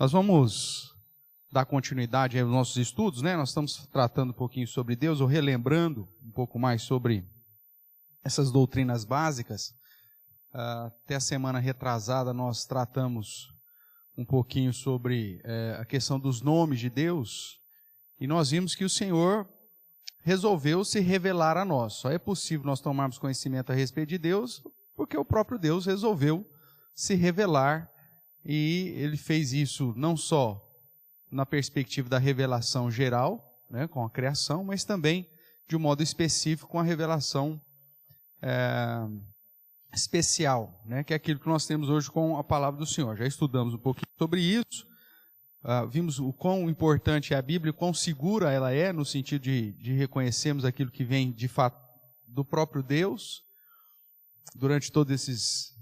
Nós vamos dar continuidade aos nossos estudos, né? Nós estamos tratando um pouquinho sobre Deus, ou relembrando um pouco mais sobre essas doutrinas básicas. Até a semana retrasada nós tratamos um pouquinho sobre a questão dos nomes de Deus, e nós vimos que o Senhor resolveu se revelar a nós. Só é possível nós tomarmos conhecimento a respeito de Deus porque o próprio Deus resolveu se revelar, e Ele fez isso não só na perspectiva da revelação geral, né, com a criação, mas também de um modo específico com a revelação especial, né, que é aquilo que nós temos hoje com a palavra do Senhor. Já estudamos um pouquinho sobre isso, vimos o quão importante é a Bíblia, o quão segura ela é, no sentido de reconhecermos aquilo que vem de fato do próprio Deus, durante todos esses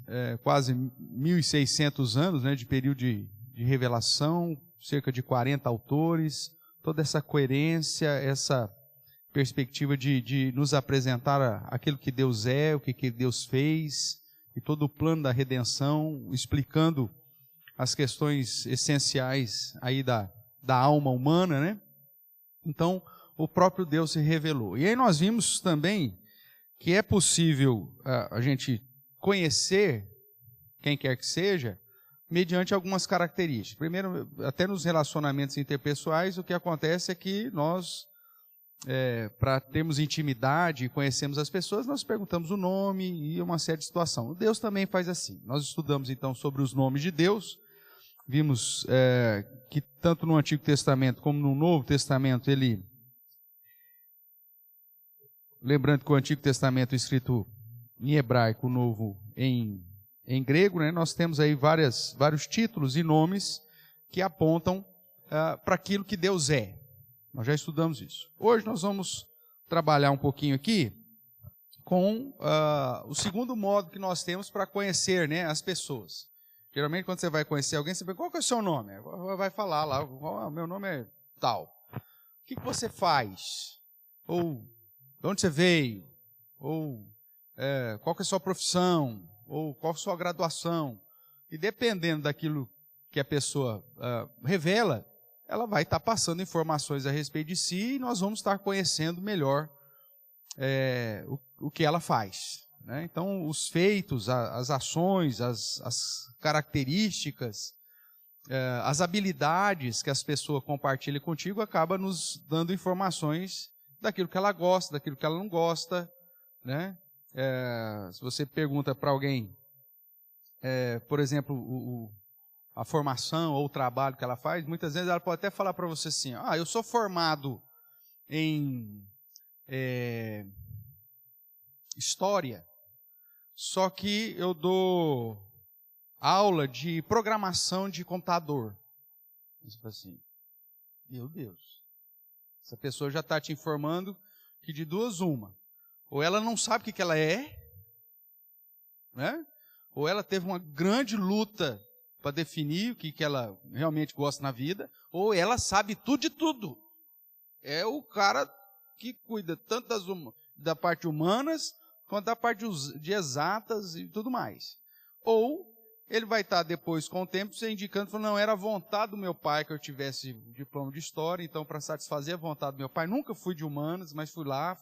quase 1.600 anos, né, de período de revelação, cerca de 40 autores, toda essa coerência, essa perspectiva de nos apresentar aquilo que Deus é, o que Deus fez, e todo o plano da redenção, explicando as questões essenciais aí da alma humana, né? Então, o próprio Deus se revelou. E aí nós vimos também que é possível a gente conhecer quem quer que seja, mediante algumas características. Primeiro, até nos relacionamentos interpessoais, o que acontece é que nós, para termos intimidade e conhecermos as pessoas, nós perguntamos o nome e uma série de situações. Deus também faz assim. Nós estudamos então sobre os nomes de Deus, vimos que tanto no Antigo Testamento como no Novo Testamento, lembrando que o Antigo Testamento é escrito em hebraico, o Novo em grego, né? Nós temos aí vários títulos e nomes que apontam para aquilo que Deus é. Nós já estudamos isso. Hoje nós vamos trabalhar um pouquinho aqui com o segundo modo que nós temos para conhecer, né, as pessoas. Geralmente quando você vai conhecer alguém, você pergunta: qual que é o seu nome? Vai falar lá: meu nome é tal. O que você faz? Ou de onde você veio? Ou qual que é a sua profissão? Ou qual a sua graduação? E dependendo daquilo que a pessoa revela, ela vai estar passando informações a respeito de si, e nós vamos estar conhecendo melhor o que ela faz, né? Então, os feitos, as ações, as características, as habilidades que as pessoas compartilham contigo, acaba nos dando informações daquilo que ela gosta, daquilo que ela não gosta, né? Se você pergunta para alguém, por exemplo, a formação ou o trabalho que ela faz, muitas vezes ela pode até falar para você assim: eu sou formado em história, só que eu dou aula de programação de computador. Isso assim, meu Deus, essa pessoa já está te informando que de duas uma: ou ela não sabe o que ela é, né? Ou ela teve uma grande luta para definir o que ela realmente gosta na vida, ou ela sabe tudo de tudo. É o cara que cuida tanto da parte humanas, quanto da parte de exatas e tudo mais. Ou ele vai estar depois, com o tempo, se indicando, falando: não, era a vontade do meu pai que eu tivesse diploma de história, então para satisfazer a vontade do meu pai, nunca fui de humanas, mas fui lá,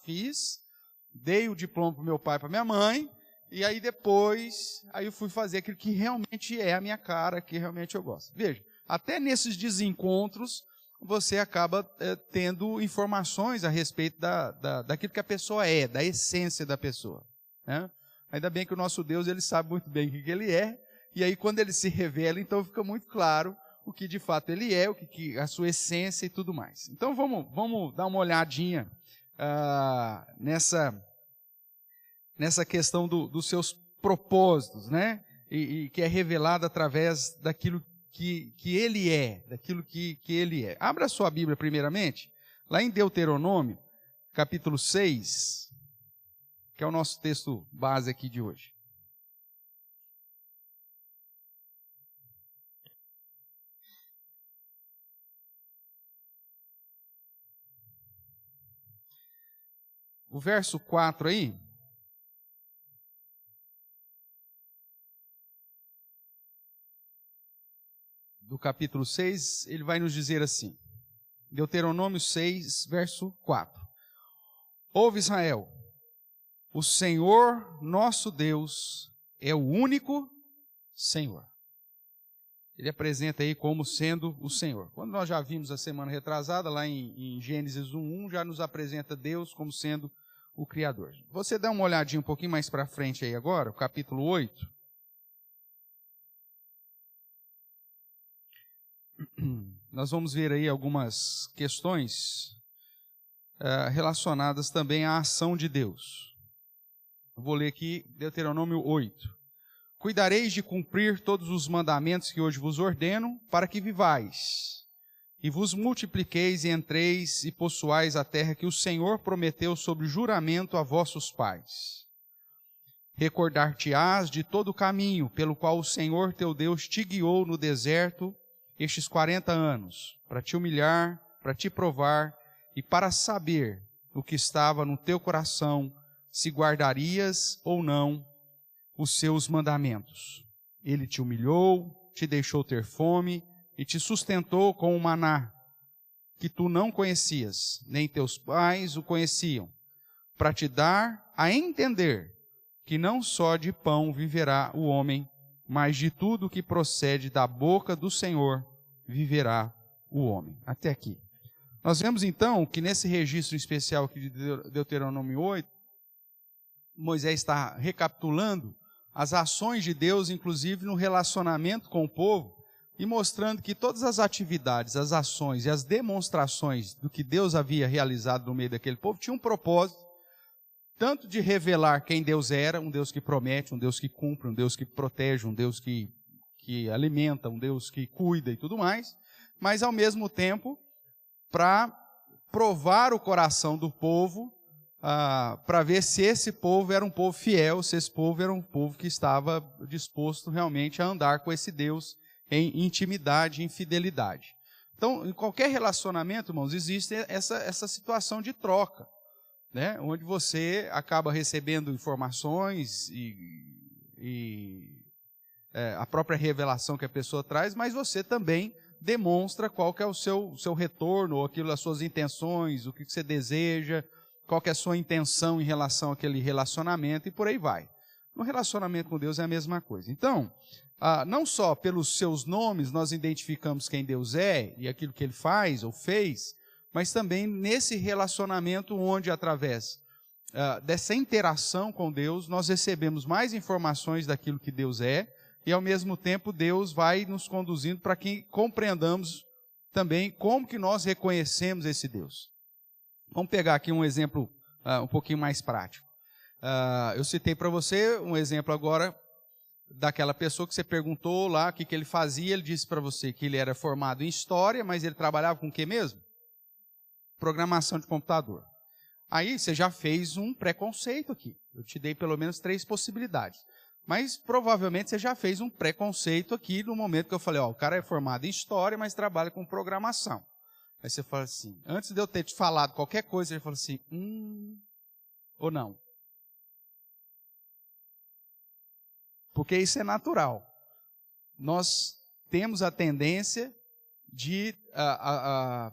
dei o diploma para o meu pai e para minha mãe, e aí depois, eu fui fazer aquilo que realmente é a minha cara, que realmente eu gosto. Veja, até nesses desencontros, você acaba tendo informações a respeito daquilo que a pessoa é, da essência da pessoa, né? Ainda bem que o nosso Deus, ele sabe muito bem o que ele é, e aí quando ele se revela, então fica muito claro o que de fato ele é, a sua essência e tudo mais. Então vamos dar uma olhadinha nessa questão dos seus propósitos, né? E que é revelado através daquilo que ele é, daquilo que ele é. Abra a sua Bíblia primeiramente, lá em Deuteronômio, capítulo 6, que é o nosso texto base aqui de hoje. O verso 4 aí, do capítulo 6, ele vai nos dizer assim, Deuteronômio 6, verso 4. Ouve Israel, o Senhor nosso Deus é o único Senhor. Ele apresenta aí como sendo o Senhor. Quando nós já vimos a semana retrasada, lá em Gênesis 1:1, já nos apresenta Deus como sendo o Criador. Você dá uma olhadinha um pouquinho mais para frente aí agora, o capítulo 8. Nós vamos ver aí algumas questões relacionadas também à ação de Deus. Eu vou ler aqui Deuteronômio 8. Cuidareis de cumprir todos os mandamentos que hoje vos ordeno, para que vivais, e vos multipliqueis e entreis e possuais a terra que o Senhor prometeu sob juramento a vossos pais. Recordar-te-ás de todo o caminho pelo qual o Senhor teu Deus te guiou no deserto estes 40 anos, para te humilhar, para te provar e para saber o que estava no teu coração, se guardarias ou não os seus mandamentos. Ele te humilhou, te deixou ter fome e te sustentou com o maná, que tu não conhecias, nem teus pais o conheciam, para te dar a entender que não só de pão viverá o homem, mas de tudo que procede da boca do Senhor viverá o homem. Até aqui. Nós vemos então que nesse registro especial aqui de Deuteronômio 8, Moisés está recapitulando as ações de Deus, inclusive no relacionamento com o povo, e mostrando que todas as atividades, as ações e as demonstrações do que Deus havia realizado no meio daquele povo tinham um propósito, tanto de revelar quem Deus era, um Deus que promete, um Deus que cumpre, um Deus que protege, um Deus que alimenta, um Deus que cuida e tudo mais, mas ao mesmo tempo para provar o coração do povo, para ver se esse povo era um povo fiel, se esse povo era um povo que estava disposto realmente a andar com esse Deus em intimidade, em fidelidade. Então, em qualquer relacionamento, irmãos, existe essa situação de troca, né? Onde você acaba recebendo informações e a própria revelação que a pessoa traz, mas você também demonstra qual que é o seu retorno, ou aquilo, as suas intenções, o que você deseja, qual que é a sua intenção em relação àquele relacionamento e por aí vai. No relacionamento com Deus é a mesma coisa. Então, não só pelos seus nomes nós identificamos quem Deus é e aquilo que Ele faz ou fez, mas também nesse relacionamento onde, através dessa interação com Deus, nós recebemos mais informações daquilo que Deus é e, ao mesmo tempo, Deus vai nos conduzindo para que compreendamos também como que nós reconhecemos esse Deus. Vamos pegar aqui um exemplo um pouquinho mais prático. Eu citei para você um exemplo agora daquela pessoa que você perguntou lá o que ele fazia. Ele disse para você que ele era formado em História, mas ele trabalhava com o que mesmo? Programação de computador. Aí você já fez um preconceito aqui. Eu te dei pelo menos 3 possibilidades. Mas provavelmente você já fez um preconceito aqui no momento que eu falei, o cara é formado em História, mas trabalha com programação. Aí você fala assim, antes de eu ter te falado qualquer coisa, ele falou assim, ou não. Porque isso é natural. Nós temos a tendência de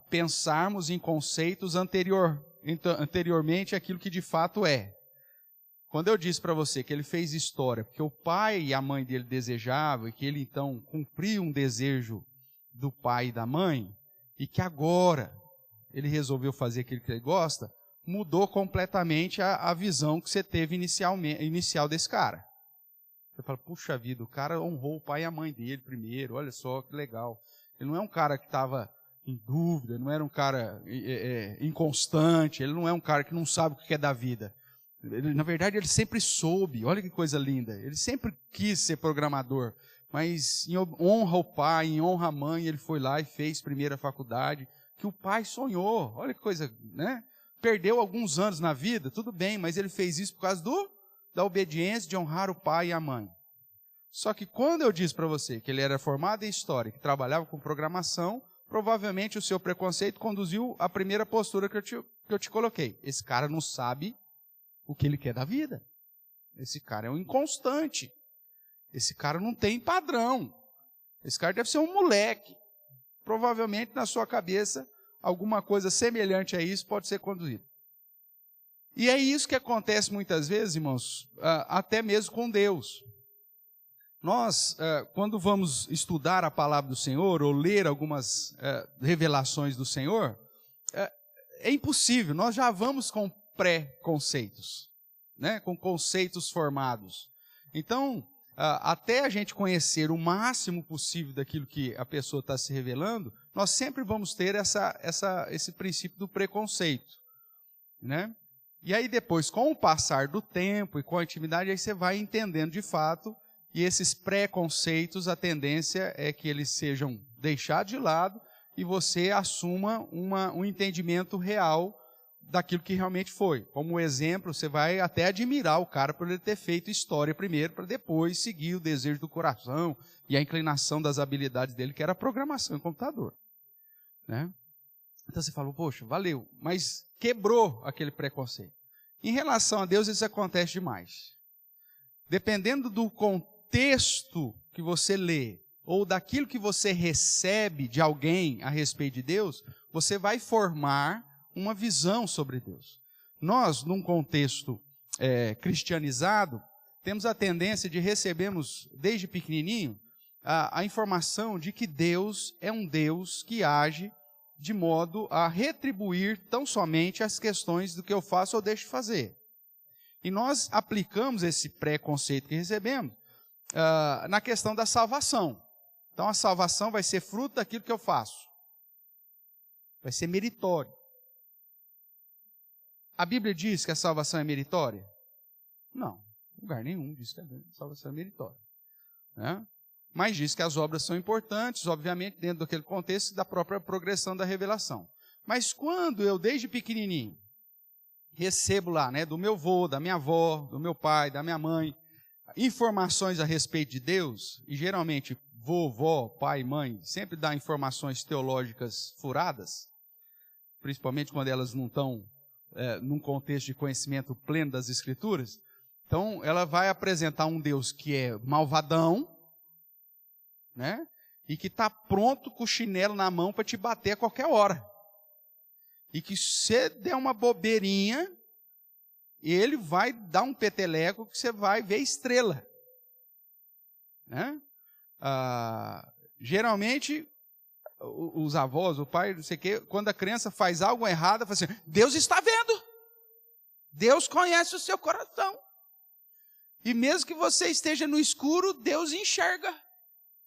pensarmos em conceitos anteriormente àquilo que de fato é. Quando eu disse para você que ele fez História, porque o pai e a mãe dele desejavam, e que ele então cumpriu um desejo do pai e da mãe, e que agora ele resolveu fazer aquilo que ele gosta, mudou completamente a visão que você teve inicial desse cara. Você fala, puxa vida, o cara honrou o pai e a mãe dele primeiro, olha só que legal. Ele não é um cara que estava em dúvida, não era um cara inconstante, ele não é um cara que não sabe o que é da vida. Na verdade, ele sempre soube, olha que coisa linda, ele sempre quis ser programador, mas em honra ao pai, em honra à mãe, ele foi lá e fez primeira faculdade, que o pai sonhou, olha que coisa, né? Perdeu alguns anos na vida, tudo bem, mas ele fez isso por causa da obediência de honrar o pai e a mãe. Só que quando eu disse para você que ele era formado em História, que trabalhava com programação, provavelmente o seu preconceito conduziu à primeira postura que eu te coloquei. Esse cara não sabe o que ele quer da vida. Esse cara é um inconstante. Esse cara não tem padrão. Esse cara deve ser um moleque. Provavelmente na sua cabeça, alguma coisa semelhante a isso pode ser conduzida. E é isso que acontece muitas vezes, irmãos, até mesmo com Deus. Nós, quando vamos estudar a palavra do Senhor, ou ler algumas revelações do Senhor, é impossível, nós já vamos com pré-conceitos, né? Com conceitos formados. Então, até a gente conhecer o máximo possível daquilo que a pessoa está se revelando, nós sempre vamos ter esse princípio do preconceito, né? E aí depois, com o passar do tempo e com a intimidade, aí você vai entendendo de fato, e esses preconceitos, a tendência é que eles sejam deixados de lado e você assuma um entendimento real daquilo que realmente foi. Como exemplo, você vai até admirar o cara por ele ter feito história primeiro, para depois seguir o desejo do coração e a inclinação das habilidades dele, que era a programação em computador, né? Então você fala, poxa, valeu, mas quebrou aquele preconceito. Em relação a Deus, isso acontece demais. Dependendo do contexto que você lê, ou daquilo que você recebe de alguém a respeito de Deus, você vai formar uma visão sobre Deus. Nós, num contexto cristianizado, temos a tendência de recebermos, desde pequenininho, a informação de que Deus é um Deus que age de modo a retribuir tão somente as questões do que eu faço ou deixo de fazer. E nós aplicamos esse preconceito que recebemos na questão da salvação. Então a salvação vai ser fruto daquilo que eu faço. Vai ser meritório. A Bíblia diz que a salvação é meritória? Não, lugar nenhum diz que a salvação é meritória, né? Mas diz que as obras são importantes, obviamente, dentro daquele contexto da própria progressão da revelação. Mas quando eu, desde pequenininho, recebo lá, né, do meu avô, da minha avó, do meu pai, da minha mãe, informações a respeito de Deus, e geralmente vovó, pai, mãe, sempre dá informações teológicas furadas, principalmente quando elas não estão num contexto de conhecimento pleno das Escrituras. Então, ela vai apresentar um Deus que é malvadão, né? E que está pronto com o chinelo na mão para te bater a qualquer hora. E que se você der uma bobeirinha, ele vai dar um peteleco que você vai ver estrela, né? Geralmente, os avós, o pai, não sei o quê, quando a criança faz algo errado, fala assim, Deus está vendo. Deus conhece o seu coração. E mesmo que você esteja no escuro, Deus enxerga.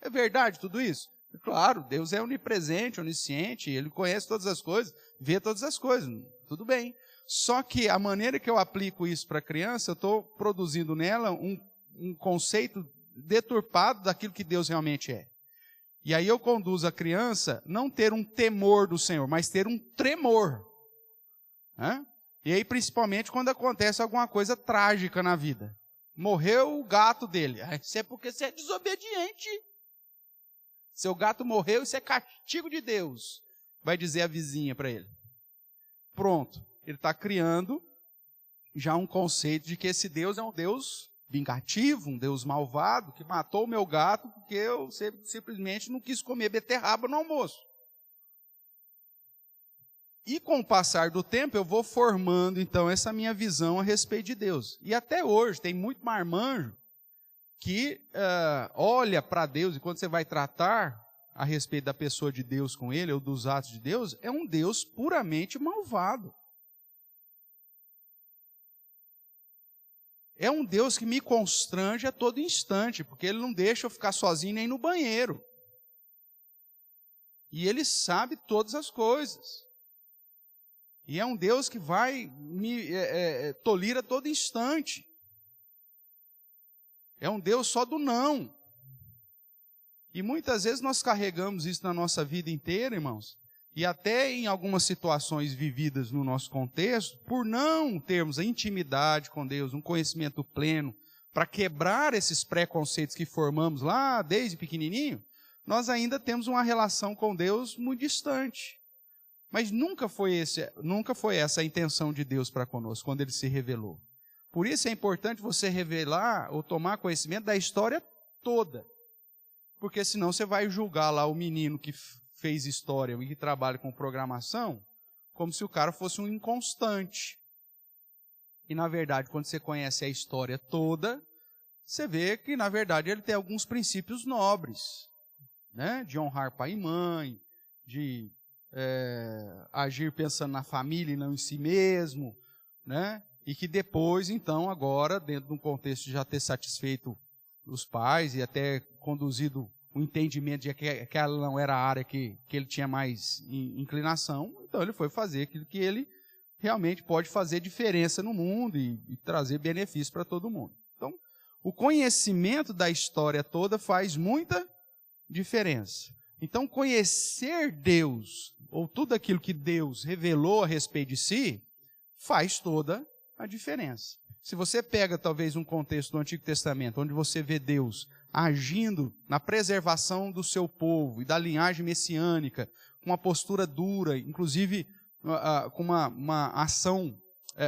É verdade tudo isso? Claro, Deus é onipresente, onisciente, Ele conhece todas as coisas, vê todas as coisas, tudo bem. Só que a maneira que eu aplico isso para a criança, eu estou produzindo nela um conceito deturpado daquilo que Deus realmente é. E aí eu conduzo a criança não ter um temor do Senhor, mas ter um tremor, né? E aí principalmente quando acontece alguma coisa trágica na vida. Morreu o gato dele, isso é porque você é desobediente. Seu gato morreu, isso é castigo de Deus, vai dizer a vizinha para ele. Pronto, ele está criando já um conceito de que esse Deus é um Deus vingativo, um Deus malvado, que matou o meu gato porque eu simplesmente não quis comer beterraba no almoço. E com o passar do tempo eu vou formando então essa minha visão a respeito de Deus. E até hoje tem muito marmanjo que olha para Deus, e quando você vai tratar a respeito da pessoa de Deus com ele, ou dos atos de Deus, é um Deus puramente malvado. É um Deus que me constrange a todo instante, porque Ele não deixa eu ficar sozinho nem no banheiro. E Ele sabe todas as coisas. E é um Deus que vai me tolir a todo instante. É um Deus só do não. E muitas vezes nós carregamos isso na nossa vida inteira, irmãos, e até em algumas situações vividas no nosso contexto, por não termos a intimidade com Deus, um conhecimento pleno, para quebrar esses preconceitos que formamos lá desde pequenininho, nós ainda temos uma relação com Deus muito distante. Mas nunca foi essa a intenção de Deus para conosco, quando Ele se revelou. Por isso é importante você revelar ou tomar conhecimento da história toda. porque senão você vai julgar lá o menino que fez história e que trabalha com programação, como se o cara fosse um inconstante. E, na verdade, quando você conhece a história toda, você vê que, na verdade, ele tem alguns princípios nobres, né? De honrar pai e mãe, de agir pensando na família e não em si mesmo, né? E que depois, então, agora, dentro de um contexto de já ter satisfeito os pais e até conduzido o entendimento de que aquela não era a área que ele tinha mais inclinação, então ele foi fazer aquilo que ele realmente pode fazer diferença no mundo e trazer benefício para todo mundo. Então, o conhecimento da história toda faz muita diferença. Então, conhecer Deus, ou tudo aquilo que Deus revelou a respeito de si, faz toda a diferença. Se você pega, talvez, um contexto do Antigo Testamento, onde você vê Deus agindo na preservação do seu povo e da linhagem messiânica, com uma postura dura, inclusive com uma ação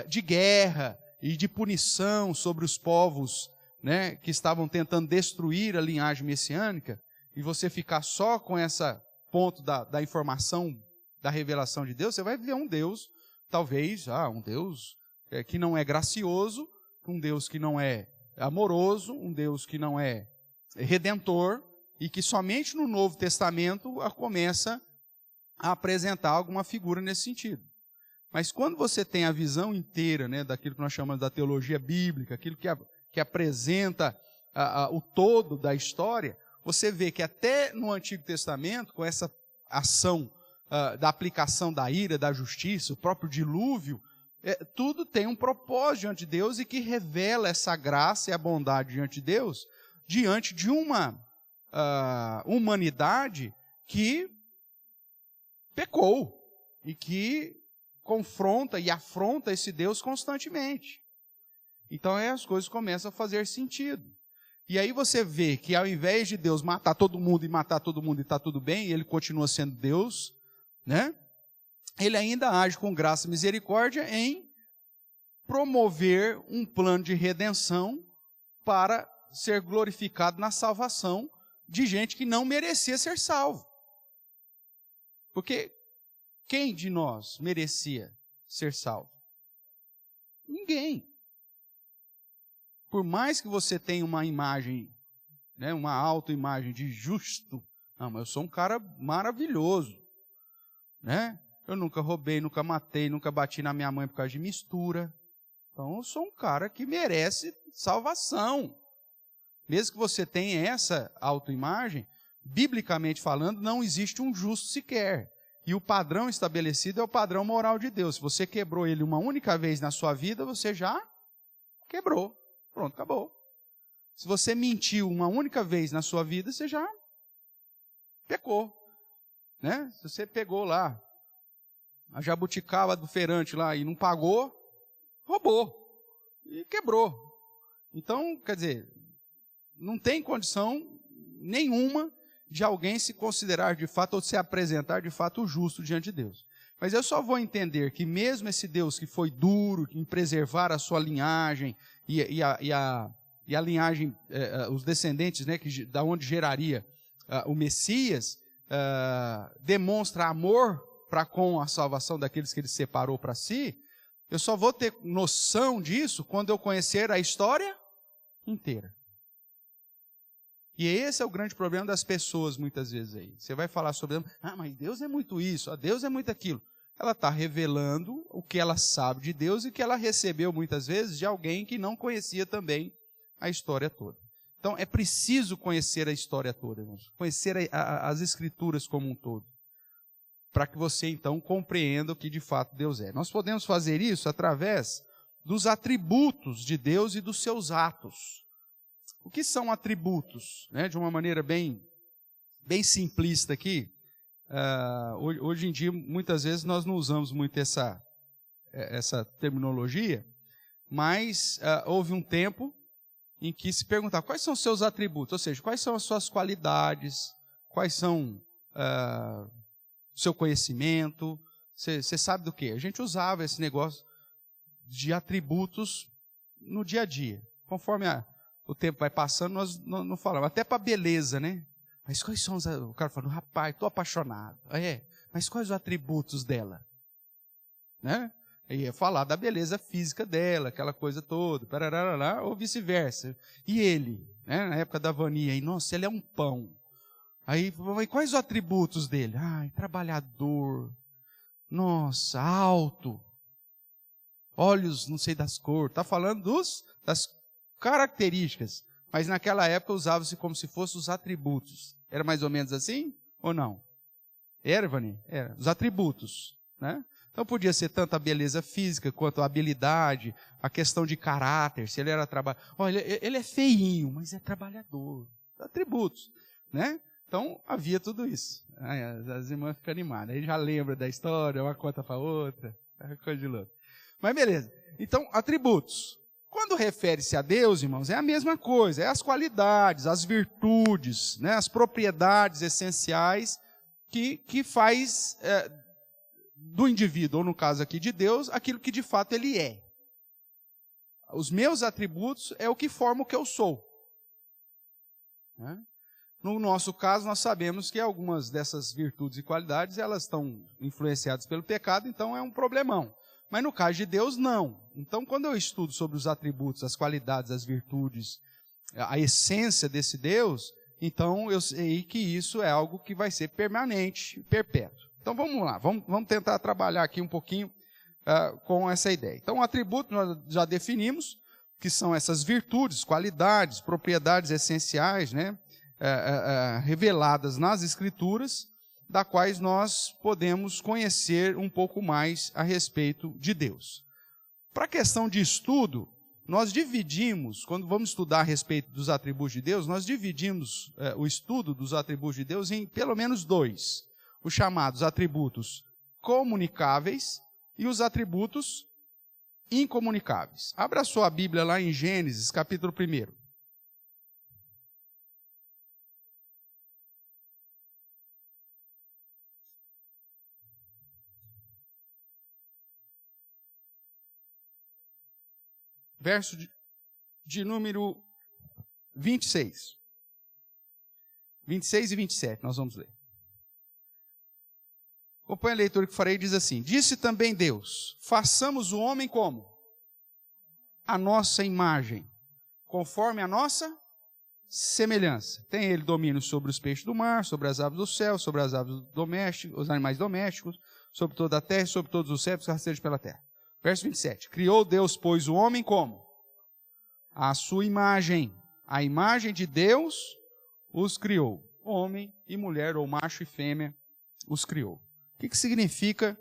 de guerra e de punição sobre os povos, né, que estavam tentando destruir a linhagem messiânica, e você ficar só com esse ponto da informação, da revelação de Deus, você vai ver um Deus, talvez, um Deus que não é gracioso, um Deus que não é amoroso, um Deus que não é redentor, e que somente no Novo Testamento começa a apresentar alguma figura nesse sentido. Mas quando você tem a visão inteira, né, daquilo que nós chamamos da teologia bíblica, aquilo que apresenta o todo da história, você vê que até no Antigo Testamento, com essa ação da aplicação da ira, da justiça, o próprio dilúvio, tudo tem um propósito diante de Deus e que revela essa graça e a bondade diante de Deus, diante de uma humanidade que pecou e que confronta e afronta esse Deus constantemente. Então as coisas começam a fazer sentido. E aí você vê que ao invés de Deus matar todo mundo e está tudo bem, e ele continua sendo Deus, né? Ele ainda age com graça e misericórdia em promover um plano de redenção para ser glorificado na salvação de gente que não merecia ser salvo. Porque quem de nós merecia ser salvo? Ninguém. Por mais que você tenha uma imagem, né, uma autoimagem de justo, mas eu sou um cara maravilhoso, né? Eu nunca roubei, nunca matei, nunca bati na minha mãe por causa de mistura. Então eu sou um cara que merece salvação. Mesmo que você tenha essa autoimagem, biblicamente falando, não existe um justo sequer. E o padrão estabelecido é o padrão moral de Deus. Se você quebrou ele uma única vez na sua vida, você já quebrou. Pronto, acabou. Se você mentiu uma única vez na sua vida, você já pecou. Né? Se você pegou lá a jabuticaba do feirante lá e não pagou, roubou. E quebrou. Então, quer dizer, não tem condição nenhuma de alguém se considerar de fato ou se apresentar de fato justo diante de Deus. Mas eu só vou entender que mesmo esse Deus que foi duro em preservar a sua linhagem e a linhagem, os descendentes, né, da onde geraria o Messias, demonstra amor para com a salvação daqueles que ele separou para si, eu só vou ter noção disso quando eu conhecer a história inteira. E esse é o grande problema das pessoas muitas vezes aí. Você vai falar sobre, mas Deus é muito isso, Deus é muito aquilo. Ela está revelando o que ela sabe de Deus e que ela recebeu muitas vezes de alguém que não conhecia também a história toda. Então é preciso conhecer a história toda, irmãos. Conhecer as Escrituras como um todo. Para que você então compreenda o que de fato Deus é. Nós podemos fazer isso através dos atributos de Deus e dos seus atos. O que são atributos? Né? De uma maneira bem simplista aqui, hoje em dia, muitas vezes, nós não usamos muito essa terminologia, mas houve um tempo em que se perguntava quais são os seus atributos, ou seja, quais são as suas qualidades, quais são o seu conhecimento, você sabe do quê? A gente usava esse negócio de atributos no dia a dia. Conforme o tempo vai passando, nós não falamos. Até para beleza, né? Mas quais são o cara falando, rapaz, estou apaixonado. Mas quais os atributos dela? Né? Ia falar da beleza física dela, aquela coisa toda, ou vice-versa. E ele, né, na época da Vania, nossa, ele é um pão. Aí, quais os atributos dele? Trabalhador, nossa, alto, olhos não sei das cores. Está falando das características, mas naquela época usava-se como se fossem os atributos. Era mais ou menos assim ou não? Era, Vania? Era. Os atributos, né? Então podia ser tanto a beleza física quanto a habilidade, a questão de caráter, se ele era trabalhador. Olha, ele é feinho, mas é trabalhador. Atributos, né? Então havia tudo isso. As irmãs ficam animadas. Aí já lembra da história, uma conta para outra, coisa de louco. Mas beleza. Então, atributos. Quando refere-se a Deus, irmãos, é a mesma coisa. É as qualidades, as virtudes, né? As propriedades essenciais que faz do indivíduo, ou no caso aqui de Deus, aquilo que de fato ele é. Os meus atributos é o que forma o que eu sou. Né? No nosso caso, nós sabemos que algumas dessas virtudes e qualidades, elas estão influenciadas pelo pecado, então é um problemão. Mas no caso de Deus, não. Então, quando eu estudo sobre os atributos, as qualidades, as virtudes, a essência desse Deus, então eu sei que isso é algo que vai ser permanente, perpétuo. Então vamos lá, vamos tentar trabalhar aqui um pouquinho com essa ideia. Então o atributo nós já definimos, que são essas virtudes, qualidades, propriedades essenciais, né, reveladas nas Escrituras, da quais nós podemos conhecer um pouco mais a respeito de Deus. Para a questão de estudo, nós dividimos, quando vamos estudar a respeito dos atributos de Deus, nós dividimos o estudo dos atributos de Deus em pelo menos dois. Os chamados atributos comunicáveis e os atributos incomunicáveis. Abra sua Bíblia lá em Gênesis, capítulo 1. Verso de número 26. 26 e 27, nós vamos ler. Acompanhe a leitura que farei, diz assim: Disse também Deus, façamos o homem como? A nossa imagem, conforme a nossa semelhança. Tem ele domínio sobre os peixes do mar, sobre as aves do céu, sobre as aves domésticas, os animais domésticos, sobre toda a terra e sobre todos os céus que rastejam pela terra. Verso 27. Criou Deus, pois, o homem como? A sua imagem. A imagem de Deus os criou. Homem e mulher, ou macho e fêmea, os criou. O que significa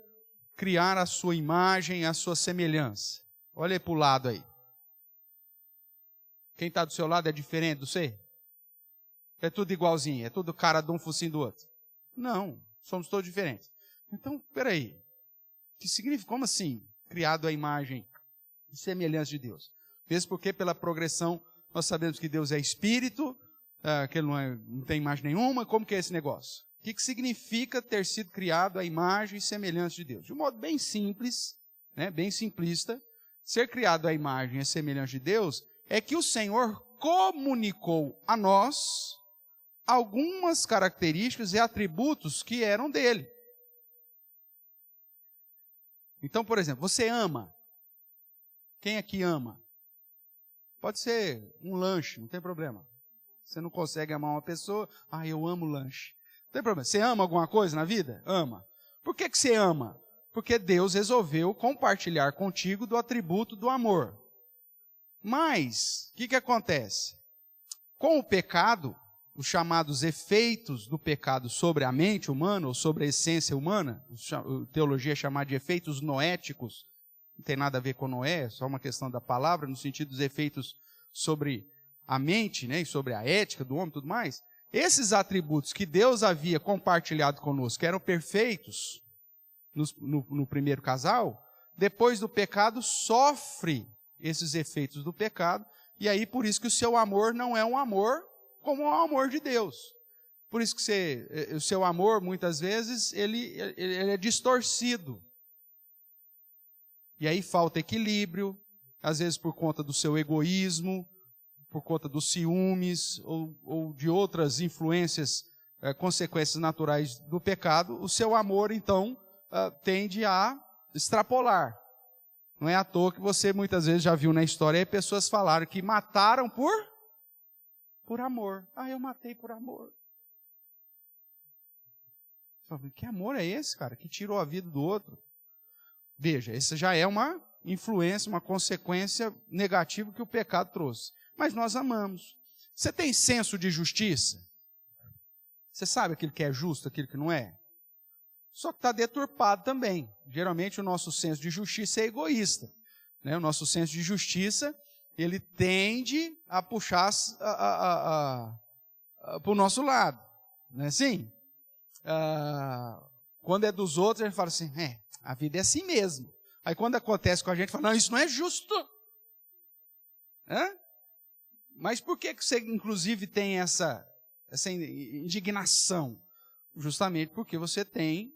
criar a sua imagem, a sua semelhança? Olha aí para o lado aí. Quem está do seu lado é diferente do você? É tudo igualzinho, é tudo cara de um focinho do outro? Não, somos todos diferentes. Então, peraí. Que significa, como assim, criado a imagem e semelhança de Deus? Mesmo porque pela progressão nós sabemos que Deus é espírito, que ele não tem imagem nenhuma. Como que é esse negócio? O que significa ter sido criado a imagem e semelhança de Deus? De um modo bem simples, né, bem simplista, ser criado a imagem e semelhança de Deus é que o Senhor comunicou a nós algumas características e atributos que eram dele. Então, por exemplo, você ama. Quem aqui ama? Pode ser um lanche, não tem problema. Você não consegue amar uma pessoa, eu amo lanche. Não tem problema. Você ama alguma coisa na vida? Ama. Por que você ama? Porque Deus resolveu compartilhar contigo do atributo do amor. Mas, o que acontece? Com o pecado, os chamados efeitos do pecado sobre a mente humana, ou sobre a essência humana, a teologia é chamada de efeitos noéticos, não tem nada a ver com Noé, é só uma questão da palavra, no sentido dos efeitos sobre a mente, né, e sobre a ética do homem e tudo mais. Esses atributos que Deus havia compartilhado conosco, que eram perfeitos no primeiro casal, depois do pecado sofre esses efeitos do pecado, e aí por isso que o seu amor não é um amor como o amor de Deus. Por isso que o seu amor, muitas vezes, ele é distorcido. E aí falta equilíbrio, às vezes por conta do seu egoísmo, por conta dos ciúmes ou de outras influências consequências naturais do pecado, o seu amor, então, tende a extrapolar. Não é à toa que você muitas vezes já viu na história aí pessoas falaram que mataram por amor. Eu matei por amor. Que amor é esse, cara, que tirou a vida do outro? Veja, essa já é uma influência, uma consequência negativa que o pecado trouxe. Mas nós amamos. Você tem senso de justiça? Você sabe aquilo que é justo, aquilo que não é? Só que está deturpado também. Geralmente o nosso senso de justiça é egoísta. Né? O nosso senso de justiça, ele tende a puxar para o nosso lado. Não é assim? Quando é dos outros, a gente fala assim, a vida é assim mesmo. Aí quando acontece com a gente, fala, não, isso não é justo. Mas por que você, inclusive, tem essa indignação? Justamente porque você tem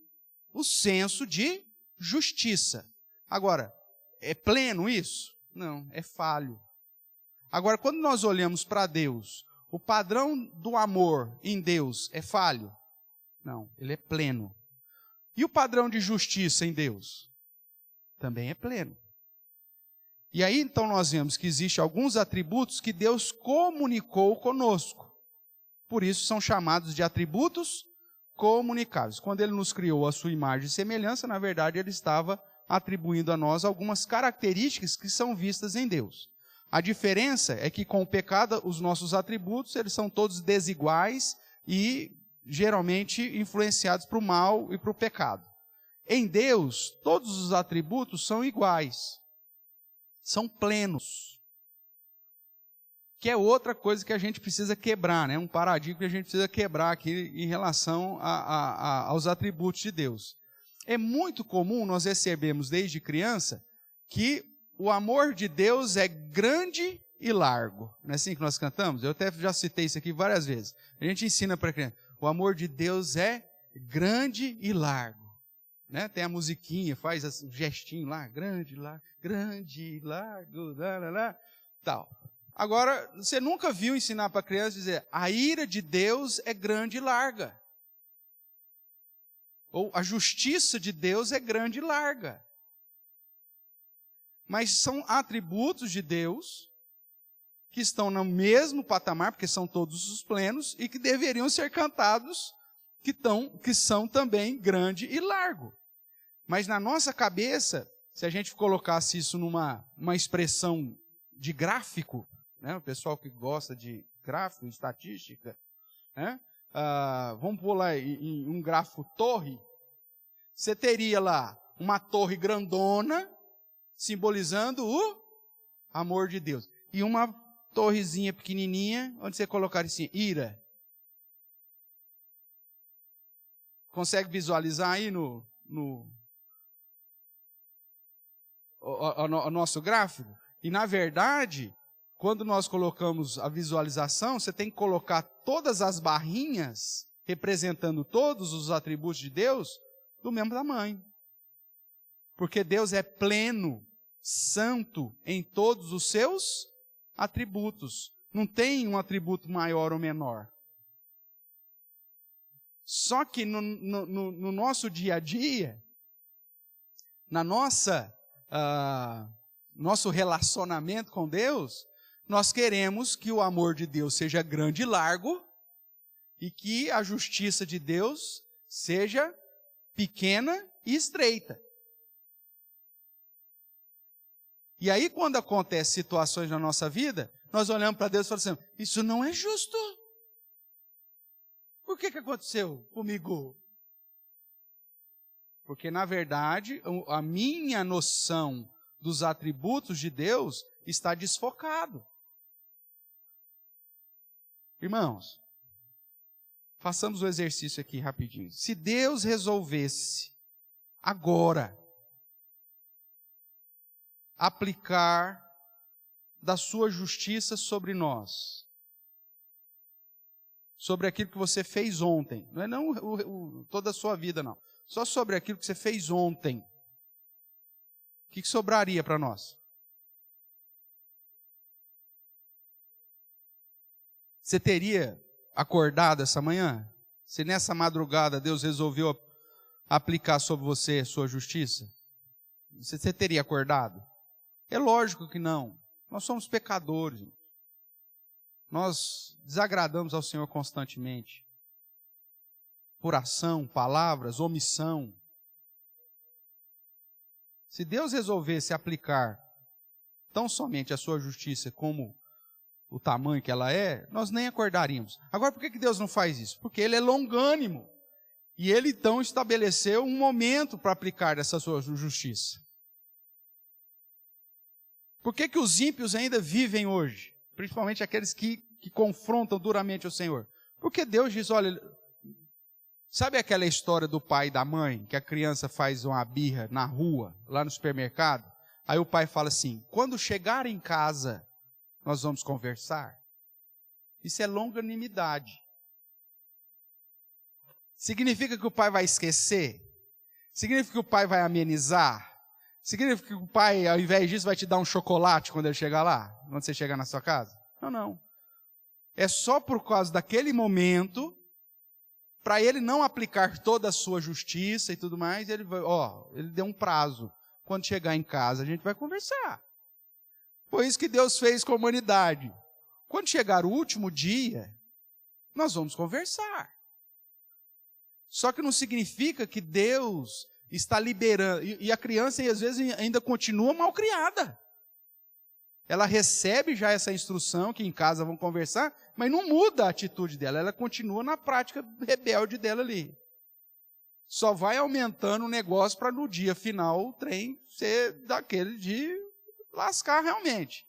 o senso de justiça. Agora, é pleno isso? Não, é falho. Agora, quando nós olhamos para Deus, o padrão do amor em Deus é falho? Não, ele é pleno. E o padrão de justiça em Deus? Também é pleno. E aí, então, nós vemos que existem alguns atributos que Deus comunicou conosco. Por isso, são chamados de atributos comunicáveis. Quando Ele nos criou a sua imagem e semelhança, na verdade, Ele estava atribuindo a nós algumas características que são vistas em Deus. A diferença é que, com o pecado, os nossos atributos, eles são todos desiguais e, geralmente, influenciados para o mal e para o pecado. Em Deus, todos os atributos são iguais. São plenos. Que é outra coisa que a gente precisa quebrar, né? Um paradigma que a gente precisa quebrar aqui em relação aos atributos de Deus. É muito comum nós recebemos desde criança que o amor de Deus é grande e largo. Não é assim que nós cantamos? Eu até já citei isso aqui várias vezes. A gente ensina para a criança. O amor de Deus é grande e largo. Né? Tem a musiquinha, faz um gestinho lá, grande, largo, tal. Agora, você nunca viu ensinar para a criança dizer, a ira de Deus é grande e larga. Ou a justiça de Deus é grande e larga. Mas são atributos de Deus que estão no mesmo patamar, porque são todos os plenos, e que deveriam ser cantados, que são também grande e largo. Mas na nossa cabeça, se a gente colocasse isso numa expressão de gráfico, né, o pessoal que gosta de gráfico, estatística, né, vamos pôr lá em um gráfico torre, você teria lá uma torre grandona, simbolizando o amor de Deus. E uma torrezinha pequenininha, onde você colocaria assim, ira. Consegue visualizar aí no nosso gráfico? E, na verdade, quando nós colocamos a visualização, você tem que colocar todas as barrinhas, representando todos os atributos de Deus, do mesmo tamanho. Porque Deus é pleno, santo em todos os seus atributos. Não tem um atributo maior ou menor. Só que no nosso dia a dia, na nosso relacionamento com Deus, nós queremos que o amor de Deus seja grande e largo e que a justiça de Deus seja pequena e estreita. E aí, quando acontecem situações na nossa vida, nós olhamos para Deus e falamos assim, isso não é justo. Por que aconteceu comigo? Porque, na verdade, a minha noção dos atributos de Deus está desfocado. Irmãos, façamos o exercício aqui rapidinho. Se Deus resolvesse agora aplicar da sua justiça sobre nós, sobre aquilo que você fez ontem, não é toda a sua vida não, só sobre aquilo que você fez ontem, o que sobraria para nós? Você teria acordado essa manhã? Se nessa madrugada Deus resolveu aplicar sobre você sua justiça, você teria acordado? É lógico que não. Nós somos pecadores. Nós desagradamos ao Senhor constantemente. Por ação, palavras, omissão. Se Deus resolvesse aplicar tão somente a sua justiça como o tamanho que ela é, nós nem acordaríamos. Agora, por que Deus não faz isso? Porque Ele é longânimo. E Ele então estabeleceu um momento para aplicar essa sua justiça. Por que os ímpios ainda vivem hoje? Principalmente aqueles que confrontam duramente o Senhor. Porque Deus diz, olha, sabe aquela história do pai e da mãe, que a criança faz uma birra na rua, lá no supermercado? Aí o pai fala assim, quando chegar em casa, nós vamos conversar. Isso é longanimidade. Significa que o pai vai esquecer? Significa que o pai vai amenizar? Significa que o pai, ao invés disso, vai te dar um chocolate quando ele chegar lá? Quando você chegar na sua casa? Não, não. É só por causa daquele momento, para ele não aplicar toda a sua justiça e tudo mais, ele deu um prazo. Quando chegar em casa, a gente vai conversar. Foi isso que Deus fez com a humanidade. Quando chegar o último dia, nós vamos conversar. Só que não significa que Deus está liberando. E a criança, às vezes, ainda continua mal criada. Ela recebe já essa instrução que em casa vão conversar, mas não muda a atitude dela. Ela continua na prática rebelde dela ali. Só vai aumentando o negócio para no dia final o trem ser daquele de lascar realmente.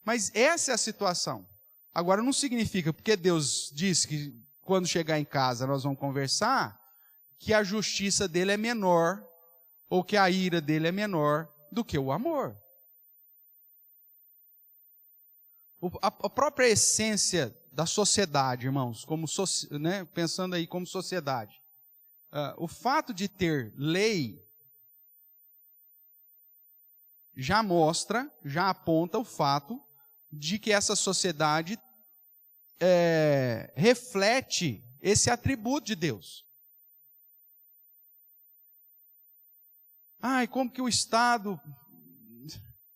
Mas essa é a situação. Agora não significa, porque Deus disse que quando chegar em casa nós vamos conversar, que a justiça dele é menor, ou que a ira dele é menor do que o amor. A própria essência da sociedade, irmãos, pensando aí como sociedade, o fato de ter lei já mostra, já aponta o fato de que essa sociedade reflete esse atributo de Deus. Como que o Estado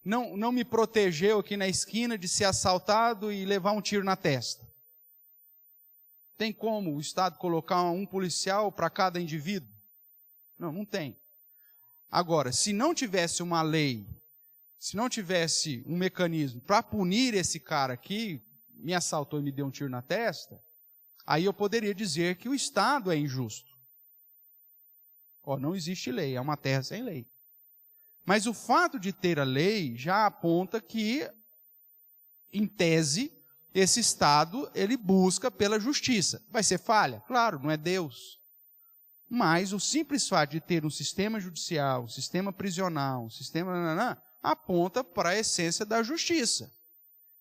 não me protegeu aqui na esquina de ser assaltado e levar um tiro na testa? Tem como o Estado colocar um policial para cada indivíduo? Não, não tem. Agora, se não tivesse uma lei, se não tivesse um mecanismo para punir esse cara que me assaltou e me deu um tiro na testa, aí eu poderia dizer que o Estado é injusto. Não existe lei, é uma terra sem lei. Mas o fato de ter a lei já aponta que, em tese, esse Estado, ele busca pela justiça. Vai ser falha? Claro, não é Deus. Mas o simples fato de ter um sistema judicial, um sistema prisional, um sistema... aponta para a essência da justiça,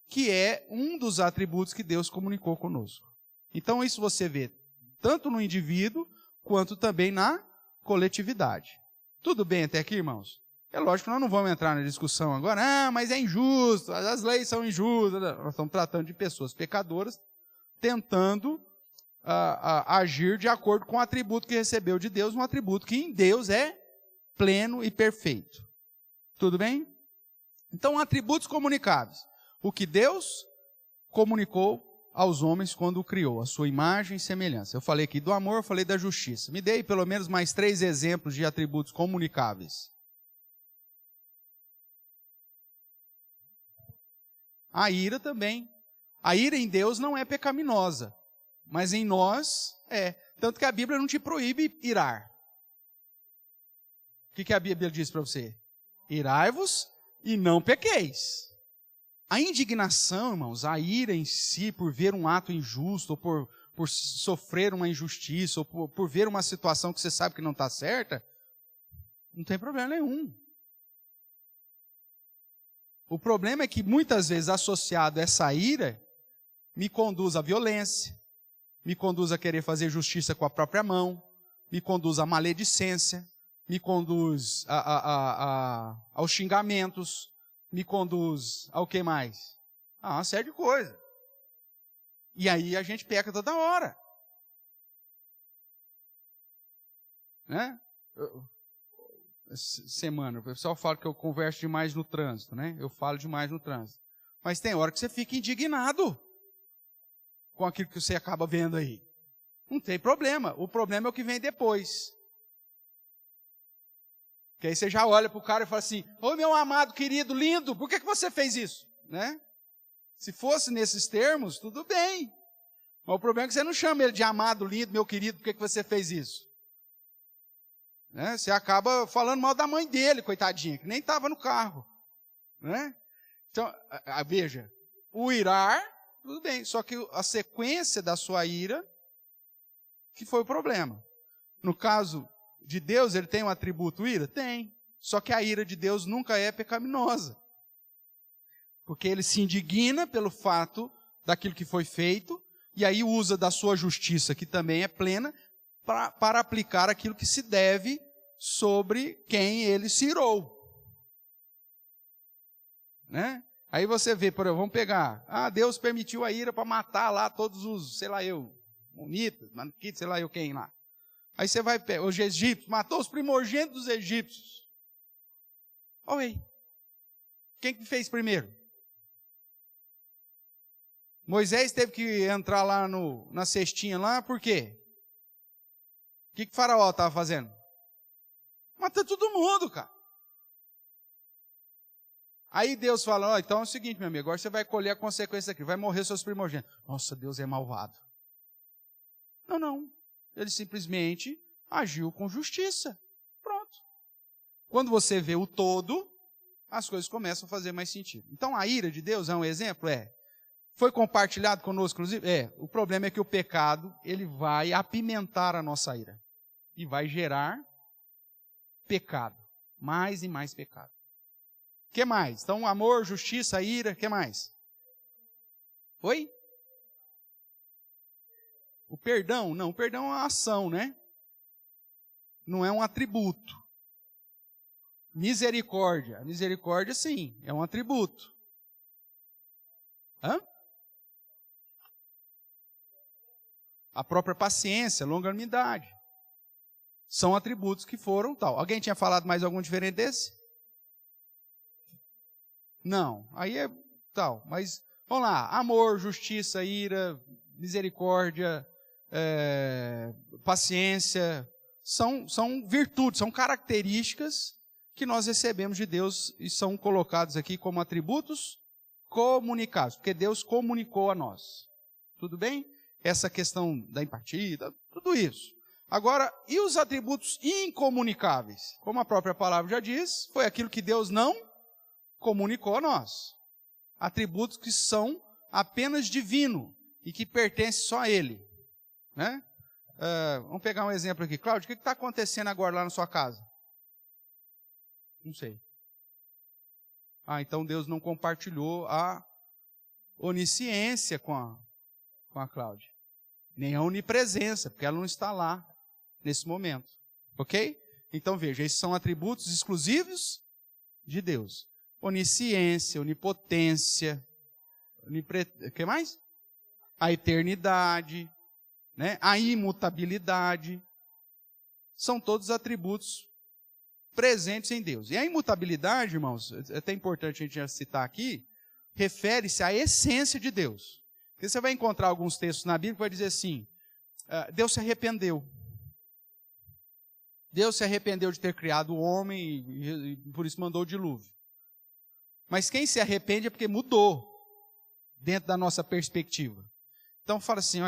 que é um dos atributos que Deus comunicou conosco. Então isso você vê tanto no indivíduo, quanto também na coletividade. Tudo bem até aqui, irmãos? É lógico que nós não vamos entrar na discussão agora, mas é injusto, as leis são injustas. Nós estamos tratando de pessoas pecadoras, tentando agir de acordo com o atributo que recebeu de Deus, um atributo que em Deus é pleno e perfeito. Tudo bem? Então, atributos comunicáveis. O que Deus comunicou aos homens quando o criou, a sua imagem e semelhança. Eu falei aqui do amor, eu falei da justiça. Me dei pelo menos mais 3 exemplos de atributos comunicáveis. A ira também. A ira em Deus não é pecaminosa, mas em nós é. Tanto que a Bíblia não te proíbe irar. O que a Bíblia diz para você? Irai-vos e não pequeis. A indignação, irmãos, a ira em si, por ver um ato injusto, ou por sofrer uma injustiça, ou por ver uma situação que você sabe que não está certa, não tem problema nenhum. O problema é que muitas vezes associado a essa ira, me conduz à violência, me conduz a querer fazer justiça com a própria mão, me conduz à maledicência, me conduz aos xingamentos, me conduz ao que mais? Uma série de coisas. E aí a gente peca toda hora. né? Semana, o pessoal fala que eu converso demais no trânsito, né? Eu falo demais no trânsito. Mas tem hora que você fica indignado com aquilo que você acaba vendo aí. Não tem problema. O problema é o que vem depois. Que aí você já olha para o cara e fala assim: ô meu amado, querido, lindo, por que você fez isso? Né? Se fosse nesses termos, tudo bem. Mas o problema é que você não chama ele de amado, lindo, meu querido, por que você fez isso? Né? Você acaba falando mal da mãe dele, coitadinha, que nem estava no carro. Né? Então, veja, o irar, tudo bem, só que a sequência da sua ira que foi o problema. No caso de Deus, ele tem um atributo ira? Tem. Só que a ira de Deus nunca é pecaminosa. Porque ele se indigna pelo fato daquilo que foi feito, e aí usa da sua justiça, que também é plena, para aplicar aquilo que se deve sobre quem ele se irou. Né? Aí você vê, por exemplo, vamos pegar, Deus permitiu a ira para matar lá todos os, Monitas, Maniquitas, sei lá eu quem lá. Aí você vai pegar, os egípcios, matou os primogênitos dos egípcios. Olha aí. Quem que fez primeiro? Moisés teve que entrar lá na cestinha lá, por quê? O que o faraó estava fazendo? Matando todo mundo, cara. Aí Deus fala, então é o seguinte, meu amigo, agora você vai colher a consequência aqui, vai morrer seus primogênitos. Nossa, Deus é malvado. Não. Ele simplesmente agiu com justiça. Pronto. Quando você vê o todo, as coisas começam a fazer mais sentido. Então a ira de Deus é um exemplo? Foi compartilhado conosco, inclusive? O problema é que o pecado, ele vai apimentar a nossa ira. E vai gerar pecado. Mais e mais pecado. O que mais? Então, amor, justiça, ira, o que mais? Oi? O perdão? Não, o perdão é uma ação, né? Não é um atributo. Misericórdia. A misericórdia, sim, é um atributo. A própria paciência, longanimidade. São atributos que foram tal. Alguém tinha falado mais algum diferente desse? Não, aí é tal, mas vamos lá, amor, justiça, ira, misericórdia, paciência, são virtudes, são características que nós recebemos de Deus e são colocados aqui como atributos comunicados, porque Deus comunicou a nós. Tudo bem? Essa questão da empatia, tudo isso. Agora, e os atributos incomunicáveis? Como a própria palavra já diz, foi aquilo que Deus não comunicou a nós. Atributos que são apenas divino e que pertencem só a Ele. Né? Vamos pegar um exemplo aqui. Cláudio, o que está acontecendo agora lá na sua casa? Não sei. Então Deus não compartilhou a onisciência com a Cláudia. Nem a onipresença, porque ela não está lá nesse momento. Ok? Então veja, esses são atributos exclusivos de Deus. Onisciência, onipotência, o que mais? A eternidade, né? A imutabilidade. São todos atributos presentes em Deus. E a imutabilidade, irmãos, é até importante a gente já citar aqui, refere-se à essência de Deus. Porque você vai encontrar alguns textos na Bíblia que vai dizer assim, Deus se arrependeu. Deus se arrependeu de ter criado o homem e por isso mandou o dilúvio. Mas quem se arrepende é porque mudou dentro da nossa perspectiva. Então fala assim,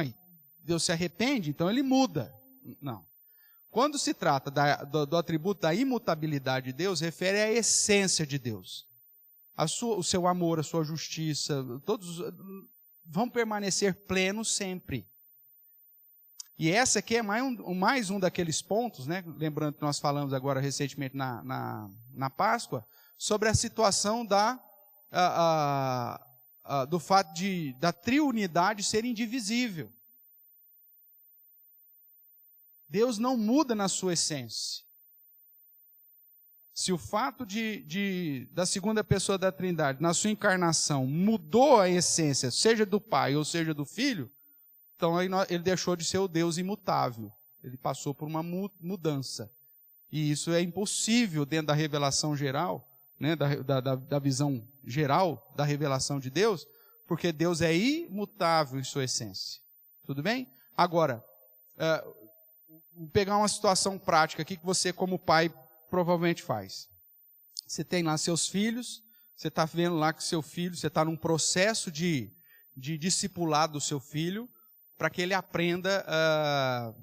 Deus se arrepende, então ele muda. Não. Quando se trata do atributo da imutabilidade de Deus, refere à essência de Deus. O seu amor, a sua justiça, todos vão permanecer plenos sempre. E essa aqui é mais um daqueles pontos, né? Lembrando que nós falamos agora recentemente na Páscoa, sobre a situação do fato da triunidade ser indivisível. Deus não muda na sua essência. Se o fato da segunda pessoa da Trindade, na sua encarnação, mudou a essência, seja do Pai ou seja do Filho, então ele deixou de ser o Deus imutável. Ele passou por uma mudança. E isso é impossível dentro da revelação geral, né, da visão geral da revelação de Deus, porque Deus é imutável em sua essência. Tudo bem? Agora, vou pegar uma situação prática aqui que você, como pai, provavelmente faz. Você tem lá seus filhos, você está vendo lá que seu filho, você está num processo de discipulado do seu filho, para que ele aprenda a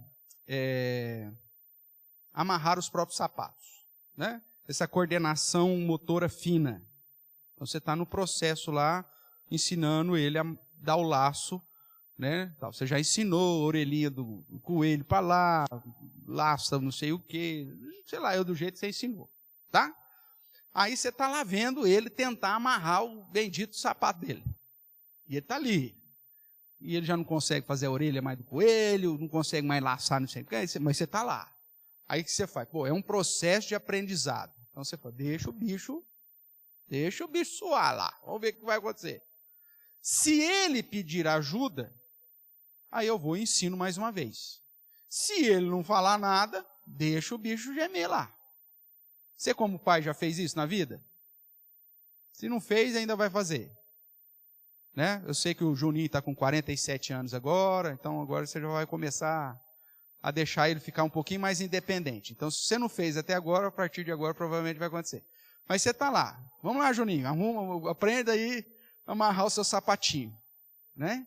amarrar os próprios sapatos, né? Essa coordenação motora fina. Então você está no processo lá, ensinando ele a dar o laço, né? Você já ensinou a orelhinha do coelho para lá, laça não sei o quê, sei lá, do jeito que você ensinou, tá? Aí você está lá vendo ele tentar amarrar o bendito sapato dele. E ele está ali. E ele já não consegue fazer a orelha mais do coelho, não consegue mais laçar, não sei o quê, mas você está lá. Aí o que você faz? Pô, é um processo de aprendizado. Então você fala, deixa o bicho suar lá. Vamos ver o que vai acontecer. Se ele pedir ajuda, aí eu vou e ensino mais uma vez. Se ele não falar nada, deixa o bicho gemer lá. Você como pai já fez isso na vida? Se não fez, ainda vai fazer. Né? Eu sei que o Juninho está com 47 anos agora, então agora você já vai começar a deixar ele ficar um pouquinho mais independente. Então, se você não fez até agora, a partir de agora provavelmente vai acontecer. Mas você está lá. Vamos lá, Juninho, aprenda aí a amarrar o seu sapatinho. Né?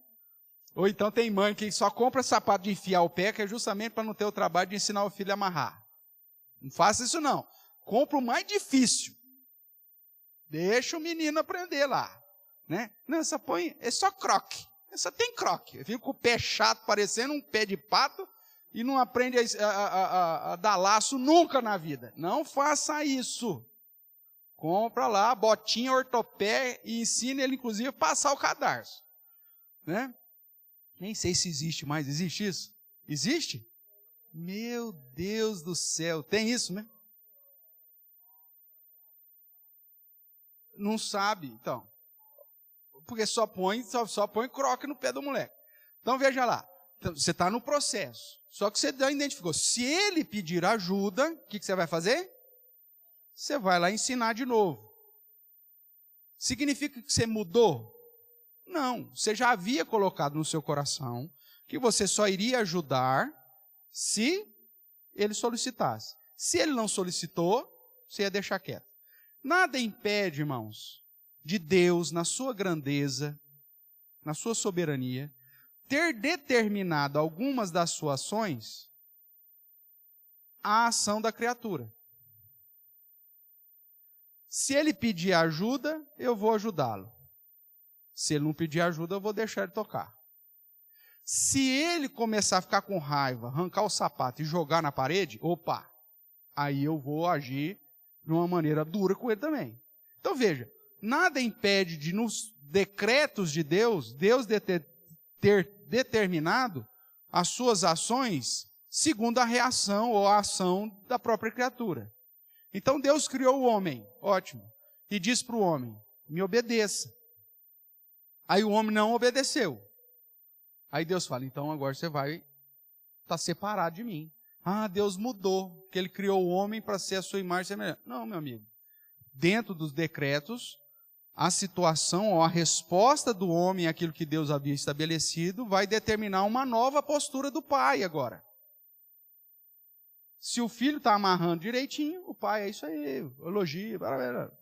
Ou então tem mãe que só compra sapato de enfiar o pé, que é justamente para não ter o trabalho de ensinar o filho a amarrar. Não faça isso não. Compra o mais difícil. Deixa o menino aprender lá. Né? Não, essa põe, é só croque. Essa tem croque. Fica com o pé chato, parecendo um pé de pato, e não aprende a dar laço nunca na vida. Não faça isso. Compra lá, botinha, ortopé, e ensina ele, inclusive, a passar o cadarço. Né? Nem sei se existe mais. Existe isso? Existe? Meu Deus do céu. Tem isso, né? Não sabe, então. Porque só põe croque no pé do moleque. Então, veja lá. Você está no processo. Só que você já identificou. Se ele pedir ajuda, o que você vai fazer? Você vai lá ensinar de novo. Significa que você mudou? Não. Você já havia colocado no seu coração que você só iria ajudar se ele solicitasse. Se ele não solicitou, você ia deixar quieto. Nada impede, irmãos, de Deus, na sua grandeza, na sua soberania, ter determinado algumas das suas ações à ação da criatura. Se ele pedir ajuda, eu vou ajudá-lo. Se ele não pedir ajuda, eu vou deixar ele tocar. Se ele começar a ficar com raiva, arrancar o sapato e jogar na parede, opa, aí eu vou agir de uma maneira dura com ele também. Então veja, nada impede de nos decretos de Deus ter determinado as suas ações segundo a reação ou a ação da própria criatura. Então Deus criou o homem, ótimo, e diz para o homem, me obedeça. Aí o homem não obedeceu. Aí Deus fala, então agora você vai estar separado de mim. Ah, Deus mudou, porque Ele criou o homem para ser a sua imagem e semelhança. Não, meu amigo. Dentro dos decretos, a situação ou a resposta do homem àquilo que Deus havia estabelecido vai determinar uma nova postura do pai agora. Se o filho está amarrando direitinho, o pai é isso aí, elogia.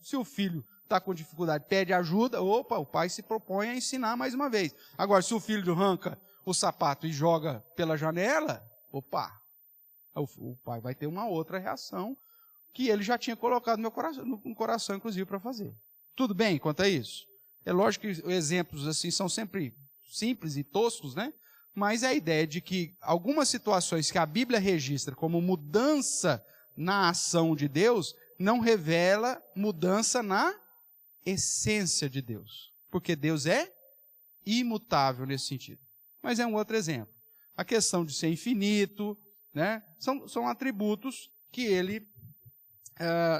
Se o filho está com dificuldade, pede ajuda, opa, o pai se propõe a ensinar mais uma vez. Agora, se o filho arranca o sapato e joga pela janela, opa, o pai vai ter uma outra reação que ele já tinha colocado no coração, inclusive, para fazer. Tudo bem quanto a isso? É lógico que exemplos assim são sempre simples e toscos, né? Mas é a ideia de que algumas situações que a Bíblia registra como mudança na ação de Deus, não revela mudança na essência de Deus. Porque Deus é imutável nesse sentido. Mas é um outro exemplo. A questão de ser infinito, né? São atributos que ele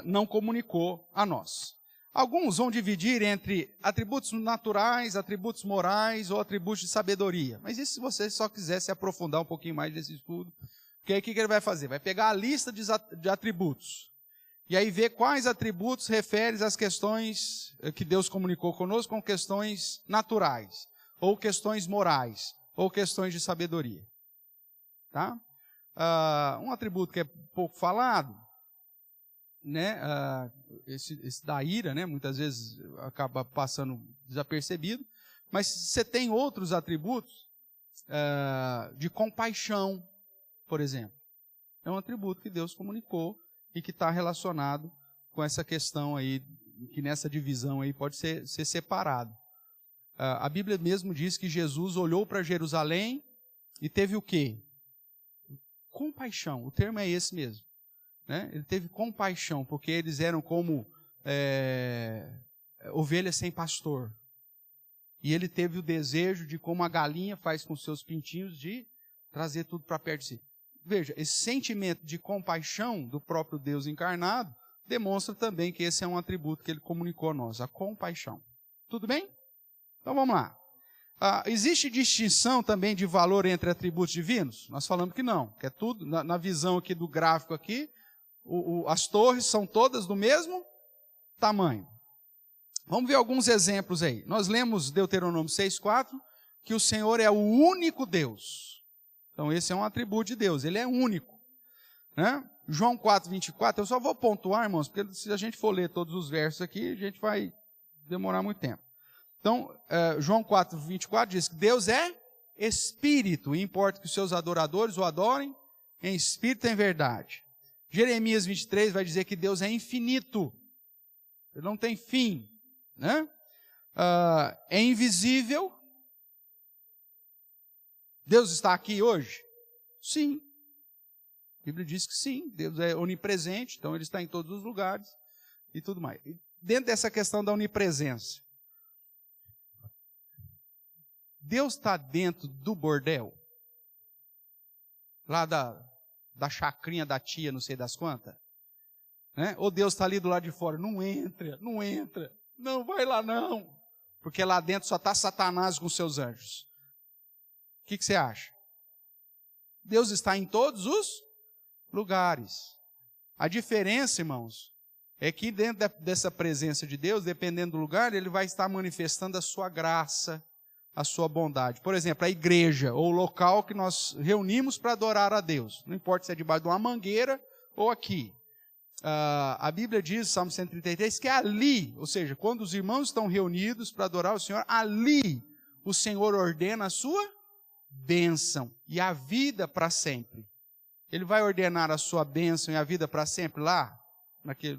não comunicou a nós. Alguns vão dividir entre atributos naturais, atributos morais ou atributos de sabedoria. Mas isso se você só quiser se aprofundar um pouquinho mais nesse estudo, Porque aí o que ele vai fazer? Vai pegar a lista de atributos. E aí ver quais atributos referem às questões que Deus comunicou conosco com questões naturais, ou questões morais, ou questões de sabedoria. Tá? Um atributo que é pouco falado, né? Esse da ira, né? Muitas vezes acaba passando desapercebido, mas você tem outros atributos de compaixão, por exemplo. É um atributo que Deus comunicou e que está relacionado com essa questão aí, que nessa divisão aí pode ser separado. A Bíblia mesmo diz que Jesus olhou para Jerusalém e teve o quê? Compaixão, o termo é esse mesmo. Né? Ele teve compaixão, porque eles eram como ovelhas sem pastor. E ele teve o desejo de, como a galinha faz com seus pintinhos, de trazer tudo para perto de si. Veja, esse sentimento de compaixão do próprio Deus encarnado demonstra também que esse é um atributo que ele comunicou a nós, a compaixão. Tudo bem? Então vamos lá. Existe distinção também de valor entre atributos divinos? Nós falamos que não, que é tudo, na visão aqui do gráfico aqui, as torres são todas do mesmo tamanho. Vamos ver alguns exemplos aí. Nós lemos Deuteronômio 6,4, que o Senhor é o único Deus. Então esse é um atributo de Deus, ele é único. Né? João 4,24, eu só vou pontuar, irmãos, porque se a gente for ler todos os versos aqui, a gente vai demorar muito tempo. Então, João 4,24 diz que Deus é Espírito, e importa que os seus adoradores o adorem em Espírito e em verdade. Jeremias 23 vai dizer que Deus é infinito, ele não tem fim. Né? É invisível. Deus está aqui hoje? Sim. A Bíblia diz que sim, Deus é onipresente, então ele está em todos os lugares e tudo mais. E dentro dessa questão da onipresença, Deus está dentro do bordel? Lá da chacrinha da tia, não sei das quantas? Né? Ou Deus está ali do lado de fora? Não entra, não entra. Não, vai lá não. Porque lá dentro só está Satanás com seus anjos. O que você acha? Deus está em todos os lugares. A diferença, irmãos, é que dentro dessa presença de Deus, dependendo do lugar, ele vai estar manifestando a sua graça, a sua bondade. Por exemplo, a igreja, ou o local que nós reunimos para adorar a Deus. Não importa se é debaixo de uma mangueira ou aqui. A Bíblia diz, Salmo 133, que ali, ou seja, quando os irmãos estão reunidos para adorar o Senhor, ali o Senhor ordena a sua bênção e a vida para sempre. Ele vai ordenar a sua bênção e a vida para sempre lá?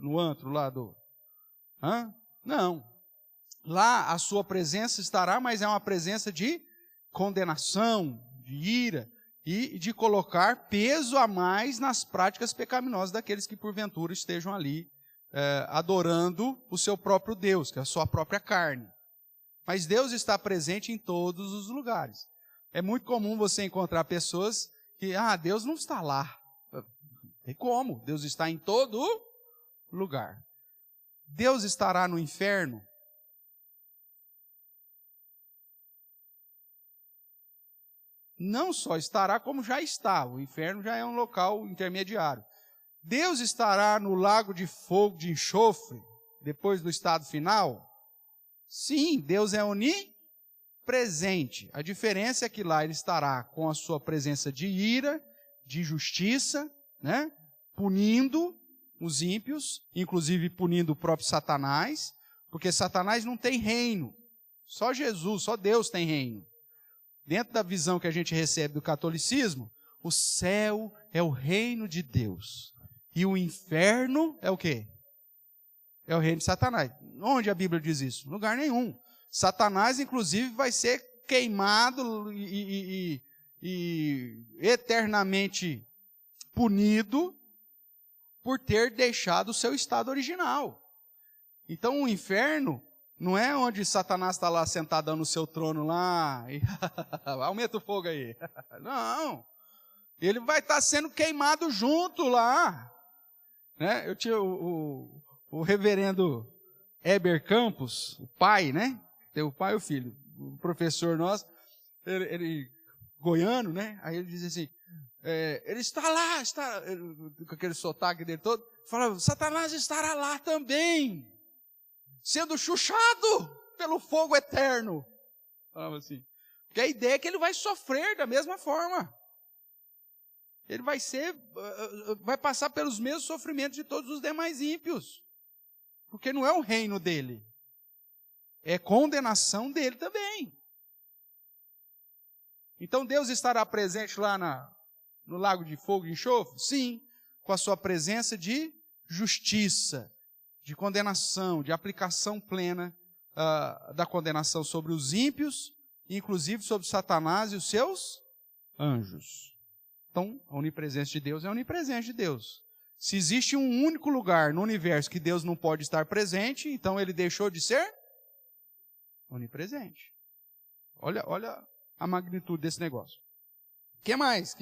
No antro lá do... Não. Lá a sua presença estará, mas é uma presença de condenação, de ira, e de colocar peso a mais nas práticas pecaminosas daqueles que porventura estejam ali adorando o seu próprio Deus, que é a sua própria carne. Mas Deus está presente em todos os lugares. É muito comum você encontrar pessoas que, Deus não está lá. Tem como? Deus está em todo lugar. Deus estará no inferno? Não só estará, como já está. O inferno já é um local intermediário. Deus estará no lago de fogo, de enxofre, depois do estado final? Sim, Deus é onipresente. A diferença é que lá ele estará com a sua presença de ira, de justiça, né? Punindo os ímpios, inclusive punindo o próprio Satanás, porque Satanás não tem reino. Só Jesus, só Deus tem reino. Dentro da visão que a gente recebe do catolicismo, o céu é o reino de Deus. E o inferno é o quê? É o reino de Satanás. Onde a Bíblia diz isso? Em lugar nenhum. Satanás, inclusive, vai ser queimado e eternamente punido por ter deixado o seu estado original. Então o inferno não é onde Satanás está lá sentadão no seu trono lá, e aumenta o fogo aí. Não, ele vai estar sendo queimado junto lá. Né? Eu tinha o reverendo Heber Campos, o pai, né? Tem o pai e o filho. O professor nosso, ele goiano, né? Aí ele diz assim, ele está lá, com aquele sotaque dele todo, falava, Satanás estará lá também, sendo chuchado pelo fogo eterno. Falava assim. Porque a ideia é que ele vai sofrer da mesma forma. Ele vai passar pelos mesmos sofrimentos de todos os demais ímpios. Porque não é o reino dele. É condenação dele também. Então Deus estará presente lá no lago de fogo e enxofre? Sim, com a sua presença de justiça, de condenação, de aplicação plena da condenação sobre os ímpios, inclusive sobre Satanás e os seus anjos. Então, a onipresença de Deus é a onipresença de Deus. Se existe um único lugar no universo que Deus não pode estar presente, então ele deixou de ser onipresente. Olha a magnitude desse negócio. O que mais?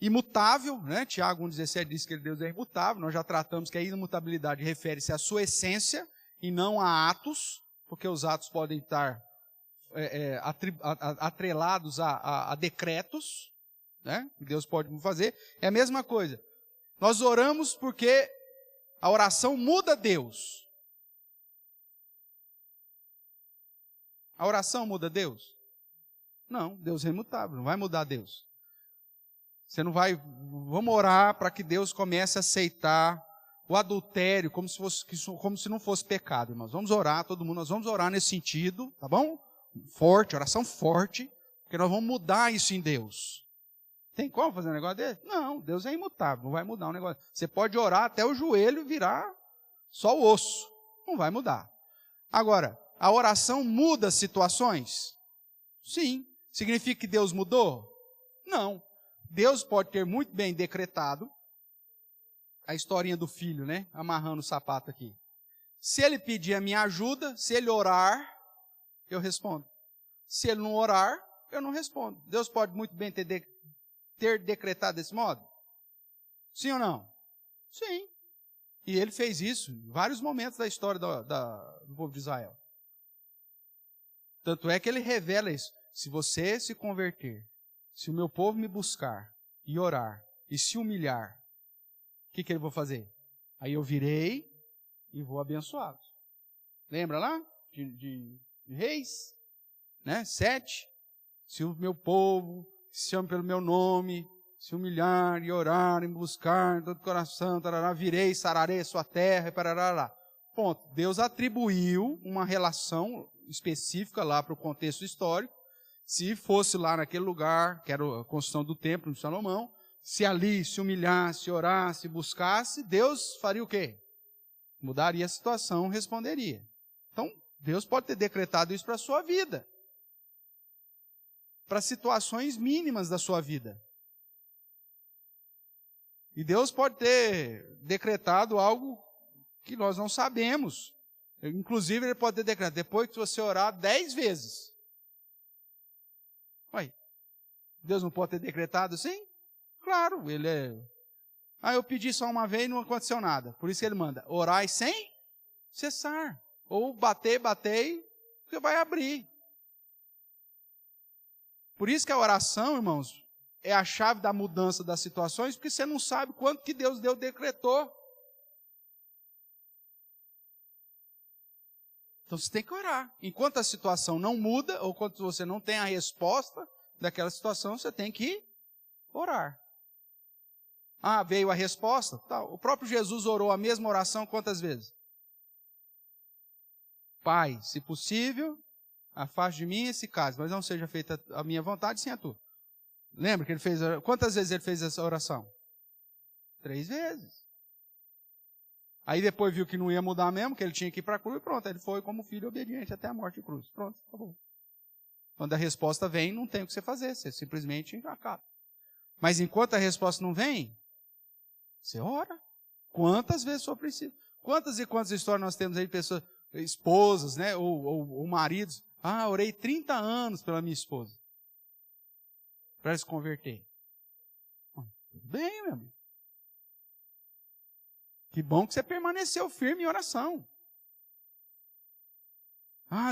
Imutável, né? Tiago 1,17 diz que Deus é imutável. Nós já tratamos que a imutabilidade refere-se à sua essência e não a atos, porque os atos podem estar atrelados a decretos, né? Que Deus pode fazer. É a mesma coisa. Nós oramos porque a oração muda Deus. A oração muda Deus? Não, Deus é imutável, não vai mudar Deus. Você não vai... Vamos orar para que Deus comece a aceitar o adultério como se não fosse pecado, irmãos. Vamos orar, todo mundo, nós vamos orar nesse sentido, tá bom? Forte, oração forte, porque nós vamos mudar isso em Deus. Tem como fazer um negócio desse? Não, Deus é imutável, não vai mudar um negócio. Você pode orar até o joelho virar só o osso, não vai mudar. Agora, a oração muda situações? Sim. Significa que Deus mudou? Não. Deus pode ter muito bem decretado a historinha do filho, né? Amarrando o sapato aqui. Se ele pedir a minha ajuda, se ele orar, eu respondo. Se ele não orar, eu não respondo. Deus pode muito bem ter decretado desse modo? Sim ou não? Sim. E ele fez isso em vários momentos da história do povo de Israel. Tanto é que ele revela isso. Se você se converter, se o meu povo me buscar e orar e se humilhar, o que ele vai fazer? Aí eu virei e vou abençoá-los. Lembra lá? De Reis? Né? 7. Se o meu povo se chama pelo meu nome, se humilhar e orar e me buscar em todo o coração, tarará, virei, sararei sua terra, e parará. Ponto. Deus atribuiu uma relação específica lá para o contexto histórico. Se fosse lá naquele lugar, que era a construção do templo de Salomão, se ali se humilhasse, orasse, buscasse, Deus faria o quê? Mudaria a situação, responderia. Então, Deus pode ter decretado isso para a sua vida. Para situações mínimas da sua vida. E Deus pode ter decretado algo que nós não sabemos. Inclusive, Ele pode ter decretado, depois que você orar 10 vezes. Ué, Deus não pode ter decretado assim? Claro, Ele é... eu pedi só uma vez e não aconteceu nada. Por isso Ele manda, orai sem cessar. Ou batei, porque vai abrir. Por isso que a oração, irmãos, é a chave da mudança das situações, porque você não sabe quanto que Deus decretou. Então você tem que orar. Enquanto a situação não muda, ou quando você não tem a resposta daquela situação, você tem que orar. Veio a resposta? Tá. O próprio Jesus orou a mesma oração quantas vezes? Pai, se possível, afaste de mim esse caso, mas não seja feita a minha vontade, sim a tua. Lembra que ele fez... Quantas vezes ele fez essa oração? 3 vezes. Aí depois viu que não ia mudar mesmo, que ele tinha que ir para a cruz, e pronto, ele foi como filho obediente até a morte de cruz. Pronto, acabou. Quando a resposta vem, não tem o que você fazer, você simplesmente acaba. Mas enquanto a resposta não vem, você ora. Quantas vezes for preciso? Quantas e quantas histórias nós temos aí de pessoas, esposas, né, ou maridos. Orei 30 anos pela minha esposa. Para ela se converter. Tudo bem, meu amigo. Que bom que você permaneceu firme em oração.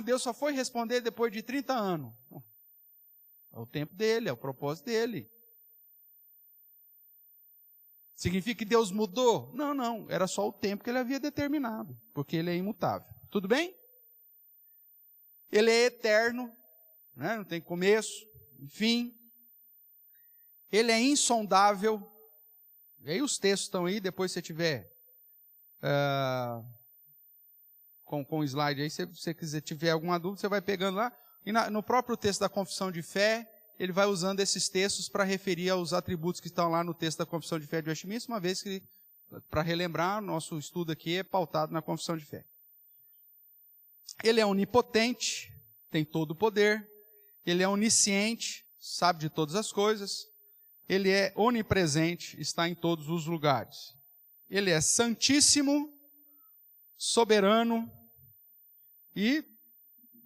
Deus só foi responder depois de 30 anos. É o tempo dele, é o propósito dele. Significa que Deus mudou? Não, não. Era só o tempo que ele havia determinado, porque ele é imutável. Tudo bem? Ele é eterno, né? Não tem começo, fim. Ele é insondável. E aí os textos estão aí, depois se você tiver com o slide aí, se você quiser tiver alguma dúvida, você vai pegando lá. E no próprio texto da confissão de fé, ele vai usando esses textos para referir aos atributos que estão lá no texto da confissão de fé de Westminster, uma vez que, para relembrar, nosso estudo aqui é pautado na confissão de fé. Ele é onipotente, tem todo o poder. Ele é onisciente, sabe de todas as coisas. Ele é onipresente, está em todos os lugares. Ele é santíssimo, soberano e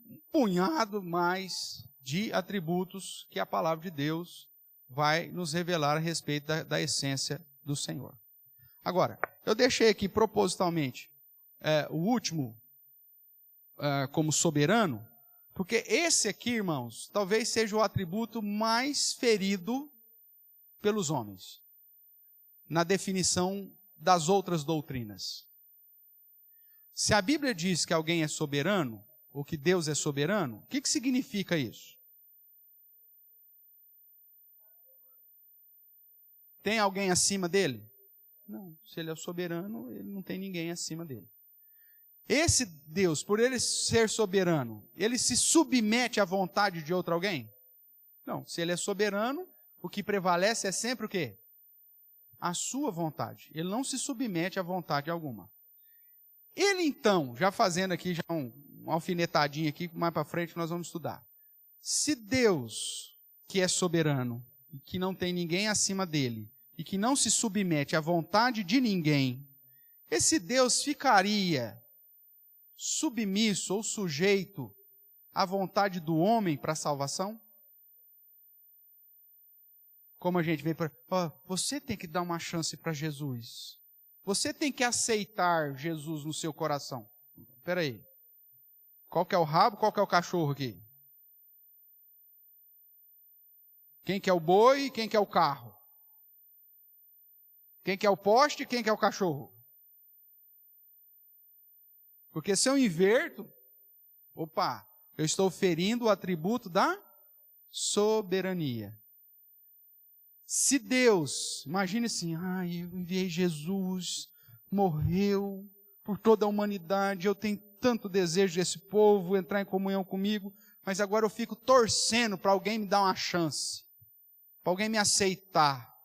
um punhado mais de atributos que a palavra de Deus vai nos revelar a respeito da essência do Senhor. Agora, eu deixei aqui propositalmente o último como soberano, porque esse aqui, irmãos, talvez seja o atributo mais ferido pelos homens, na definição das outras doutrinas. Se a Bíblia diz que alguém é soberano, ou que Deus é soberano, o que significa isso? Tem alguém acima dele? Não, se ele é soberano, ele não tem ninguém acima dele. Esse Deus, por ele ser soberano, ele se submete à vontade de outro alguém? Não, se ele é soberano, o que prevalece é sempre o quê? A sua vontade. Ele não se submete à vontade alguma. Ele então, já fazendo aqui já uma alfinetadinha aqui, mais para frente nós vamos estudar. Se Deus, que é soberano, e que não tem ninguém acima dele, e que não se submete à vontade de ninguém, esse Deus ficaria submisso ou sujeito à vontade do homem para a salvação? Como a gente vê para... você tem que dar uma chance para Jesus. Você tem que aceitar Jesus no seu coração. Espera aí. Qual que é o rabo, qual que é o cachorro aqui? Quem que é o boi e quem que é o carro? Quem que é o poste e quem que é o cachorro? Porque se eu inverto, eu estou ferindo o atributo da soberania. Se Deus, imagine assim, eu enviei Jesus, morreu por toda a humanidade, eu tenho tanto desejo desse povo entrar em comunhão comigo, mas agora eu fico torcendo para alguém me dar uma chance, para alguém me aceitar.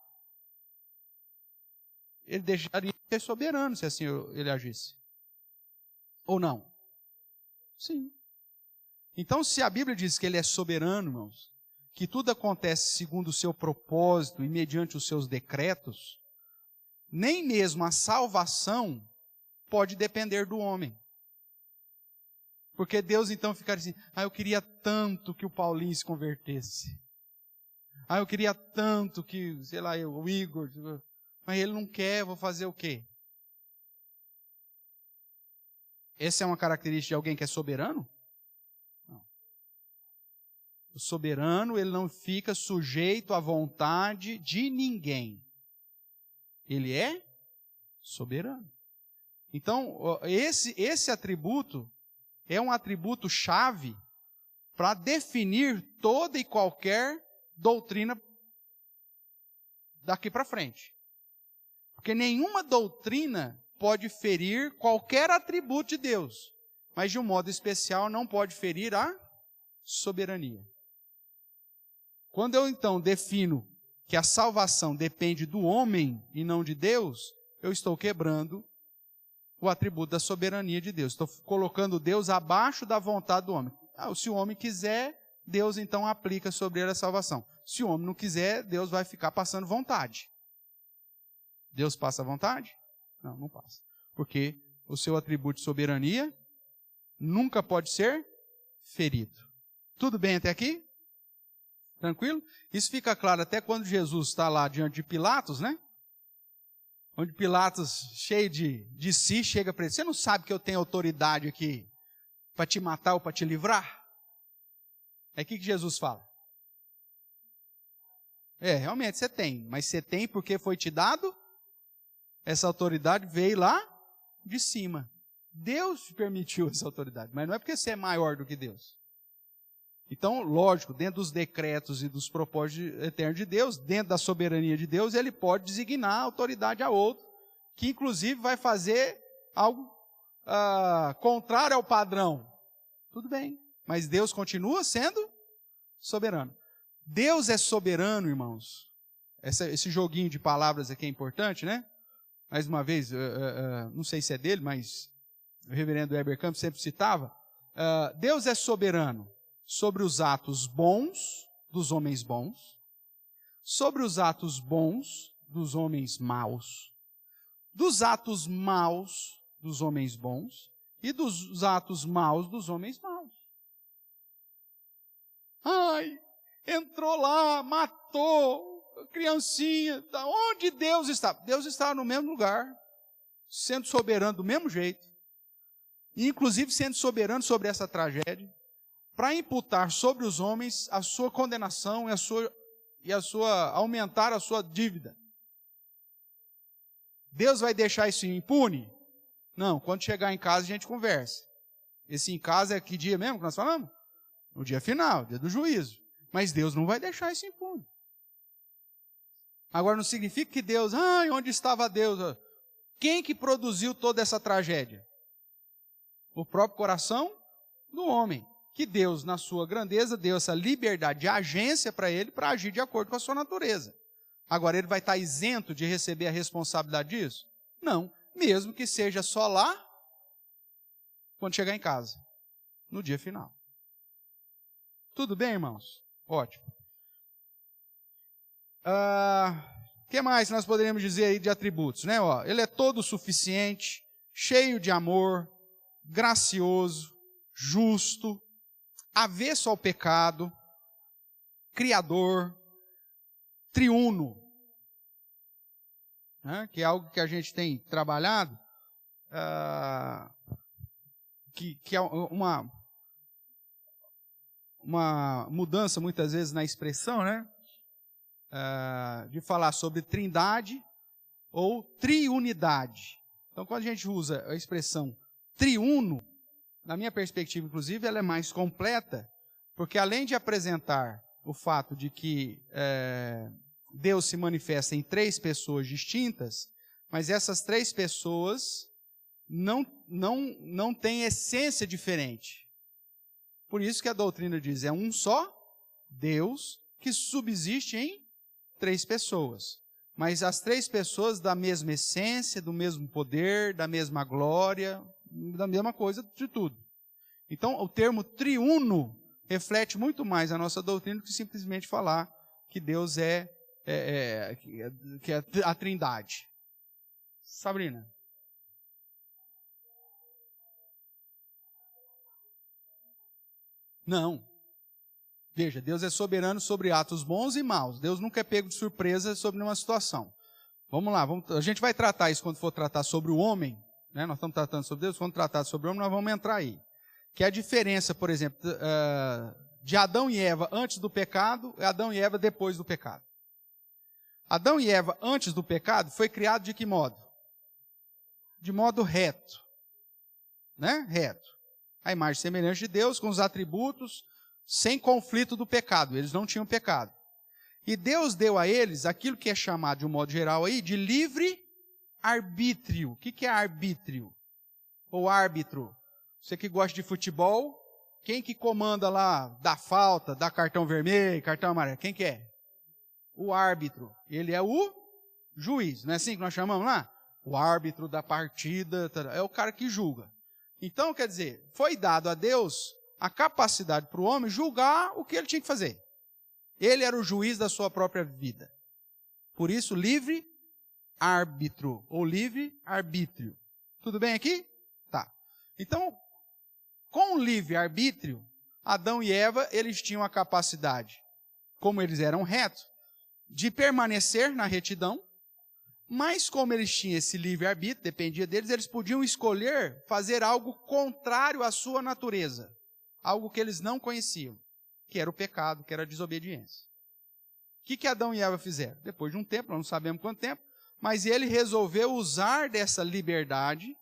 Ele deixaria de ser soberano se assim ele agisse. Ou não? Sim. Então, se a Bíblia diz que ele é soberano, irmãos, que tudo acontece segundo o seu propósito e mediante os seus decretos, nem mesmo a salvação pode depender do homem. Porque Deus então ficaria assim, eu queria tanto que o Paulinho se convertesse. Eu queria tanto que, o Igor, mas ele não quer, vou fazer o quê? Essa é uma característica de alguém que é soberano? Não. O soberano, ele não fica sujeito à vontade de ninguém. Ele é soberano. Então, esse atributo é um atributo chave para definir toda e qualquer doutrina daqui para frente. Porque nenhuma doutrina pode ferir qualquer atributo de Deus, mas de um modo especial não pode ferir a soberania. Quando eu então defino que a salvação depende do homem e não de Deus, eu estou quebrando o atributo da soberania de Deus. Estou colocando Deus abaixo da vontade do homem. Se o homem quiser, Deus então aplica sobre ele a salvação. Se o homem não quiser, Deus vai ficar passando vontade. Deus passa vontade? Não, não passa. Porque o seu atributo de soberania nunca pode ser ferido. Tudo bem até aqui? Tranquilo? Isso fica claro até quando Jesus está lá diante de Pilatos, né? Onde Pilatos, cheio de si, chega para ele. Você não sabe que eu tenho autoridade aqui para te matar ou para te livrar? É o que Jesus fala? Realmente você tem. Mas você tem porque foi te dado Essa autoridade veio lá de cima. Deus permitiu essa autoridade, mas não é porque você é maior do que Deus. Então, lógico, dentro dos decretos e dos propósitos eternos de Deus, dentro da soberania de Deus, ele pode designar autoridade a outro, que inclusive vai fazer algo contrário ao padrão. Tudo bem, mas Deus continua sendo soberano. Deus é soberano, irmãos. Esse joguinho de palavras aqui é importante, né? Mais uma vez, não sei se é dele, mas o reverendo Heber Campos sempre citava. Deus é soberano sobre os atos bons dos homens bons, sobre os atos bons dos homens maus, dos atos maus dos homens bons e dos atos maus dos homens maus. Ai, entrou lá, matou criancinha. Onde Deus está? Deus está no mesmo lugar, sendo soberano do mesmo jeito, e inclusive sendo soberano sobre essa tragédia, para imputar sobre os homens a sua condenação e aumentar a sua dívida. Deus vai deixar isso impune? Não, quando chegar em casa a gente conversa. Esse em casa é que dia mesmo que nós falamos? No dia final, dia do juízo. Mas Deus não vai deixar isso impune. Agora não significa que Deus, onde estava Deus? Quem que produziu toda essa tragédia? O próprio coração do homem. Que Deus, na sua grandeza, deu essa liberdade de agência para ele, para agir de acordo com a sua natureza. Agora, ele vai estar isento de receber a responsabilidade disso? Não, mesmo que seja só lá, quando chegar em casa, no dia final. Tudo bem, irmãos? Ótimo. Que mais nós poderíamos dizer aí de atributos, né? Ele é todo suficiente, cheio de amor, gracioso, justo, avesso ao pecado, criador, triuno, né? Que é algo que a gente tem trabalhado, que é uma mudança muitas vezes na expressão, né? De falar sobre trindade ou triunidade. Então, quando a gente usa a expressão triuno, na minha perspectiva, inclusive, ela é mais completa, porque além de apresentar o fato de que Deus se manifesta em 3 pessoas distintas, mas essas 3 pessoas não têm essência diferente. Por isso que a doutrina diz, é um só Deus que subsiste em 3 pessoas. Mas as 3 pessoas da mesma essência, do mesmo poder, da mesma glória, da mesma coisa de tudo. Então, o termo triuno reflete muito mais a nossa doutrina do que simplesmente falar que Deus é a trindade. Sabrina? Não. Veja, Deus é soberano sobre atos bons e maus. Deus nunca é pego de surpresa sobre uma situação. Vamos lá, a gente vai tratar isso quando for tratar sobre o homem, né? Nós estamos tratando sobre Deus, quando tratar sobre o homem, nós vamos entrar aí. Que é a diferença, por exemplo, de Adão e Eva antes do pecado e Adão e Eva depois do pecado. Adão e Eva antes do pecado foi criado de que modo? De modo reto. Né? Reto. A imagem semelhante de Deus, com os atributos, sem conflito do pecado. Eles não tinham pecado. E Deus deu a eles aquilo que é chamado, de um modo geral, aí, de livre arbítrio. O que é arbítrio? Ou árbitro? Você que gosta de futebol, quem que comanda lá, dá falta, dá cartão vermelho, cartão amarelo? Quem que é? O árbitro. Ele é o juiz. Não é assim que nós chamamos lá? O árbitro da partida, é o cara que julga. Então, quer dizer, foi dado a Deus a capacidade para o homem julgar o que ele tinha que fazer. Ele era o juiz da sua própria vida. Por isso, livre árbitro, ou livre arbítrio. Tudo bem aqui? Tá. Então, com o livre arbítrio, Adão e Eva, eles tinham a capacidade, como eles eram retos, de permanecer na retidão, mas como eles tinham esse livre arbítrio, dependia deles, eles podiam escolher fazer algo contrário à sua natureza. Algo que eles não conheciam, que era o pecado, que era a desobediência. O que Adão e Eva fizeram? Depois de um tempo, nós não sabemos quanto tempo, mas ele resolveu usar dessa liberdade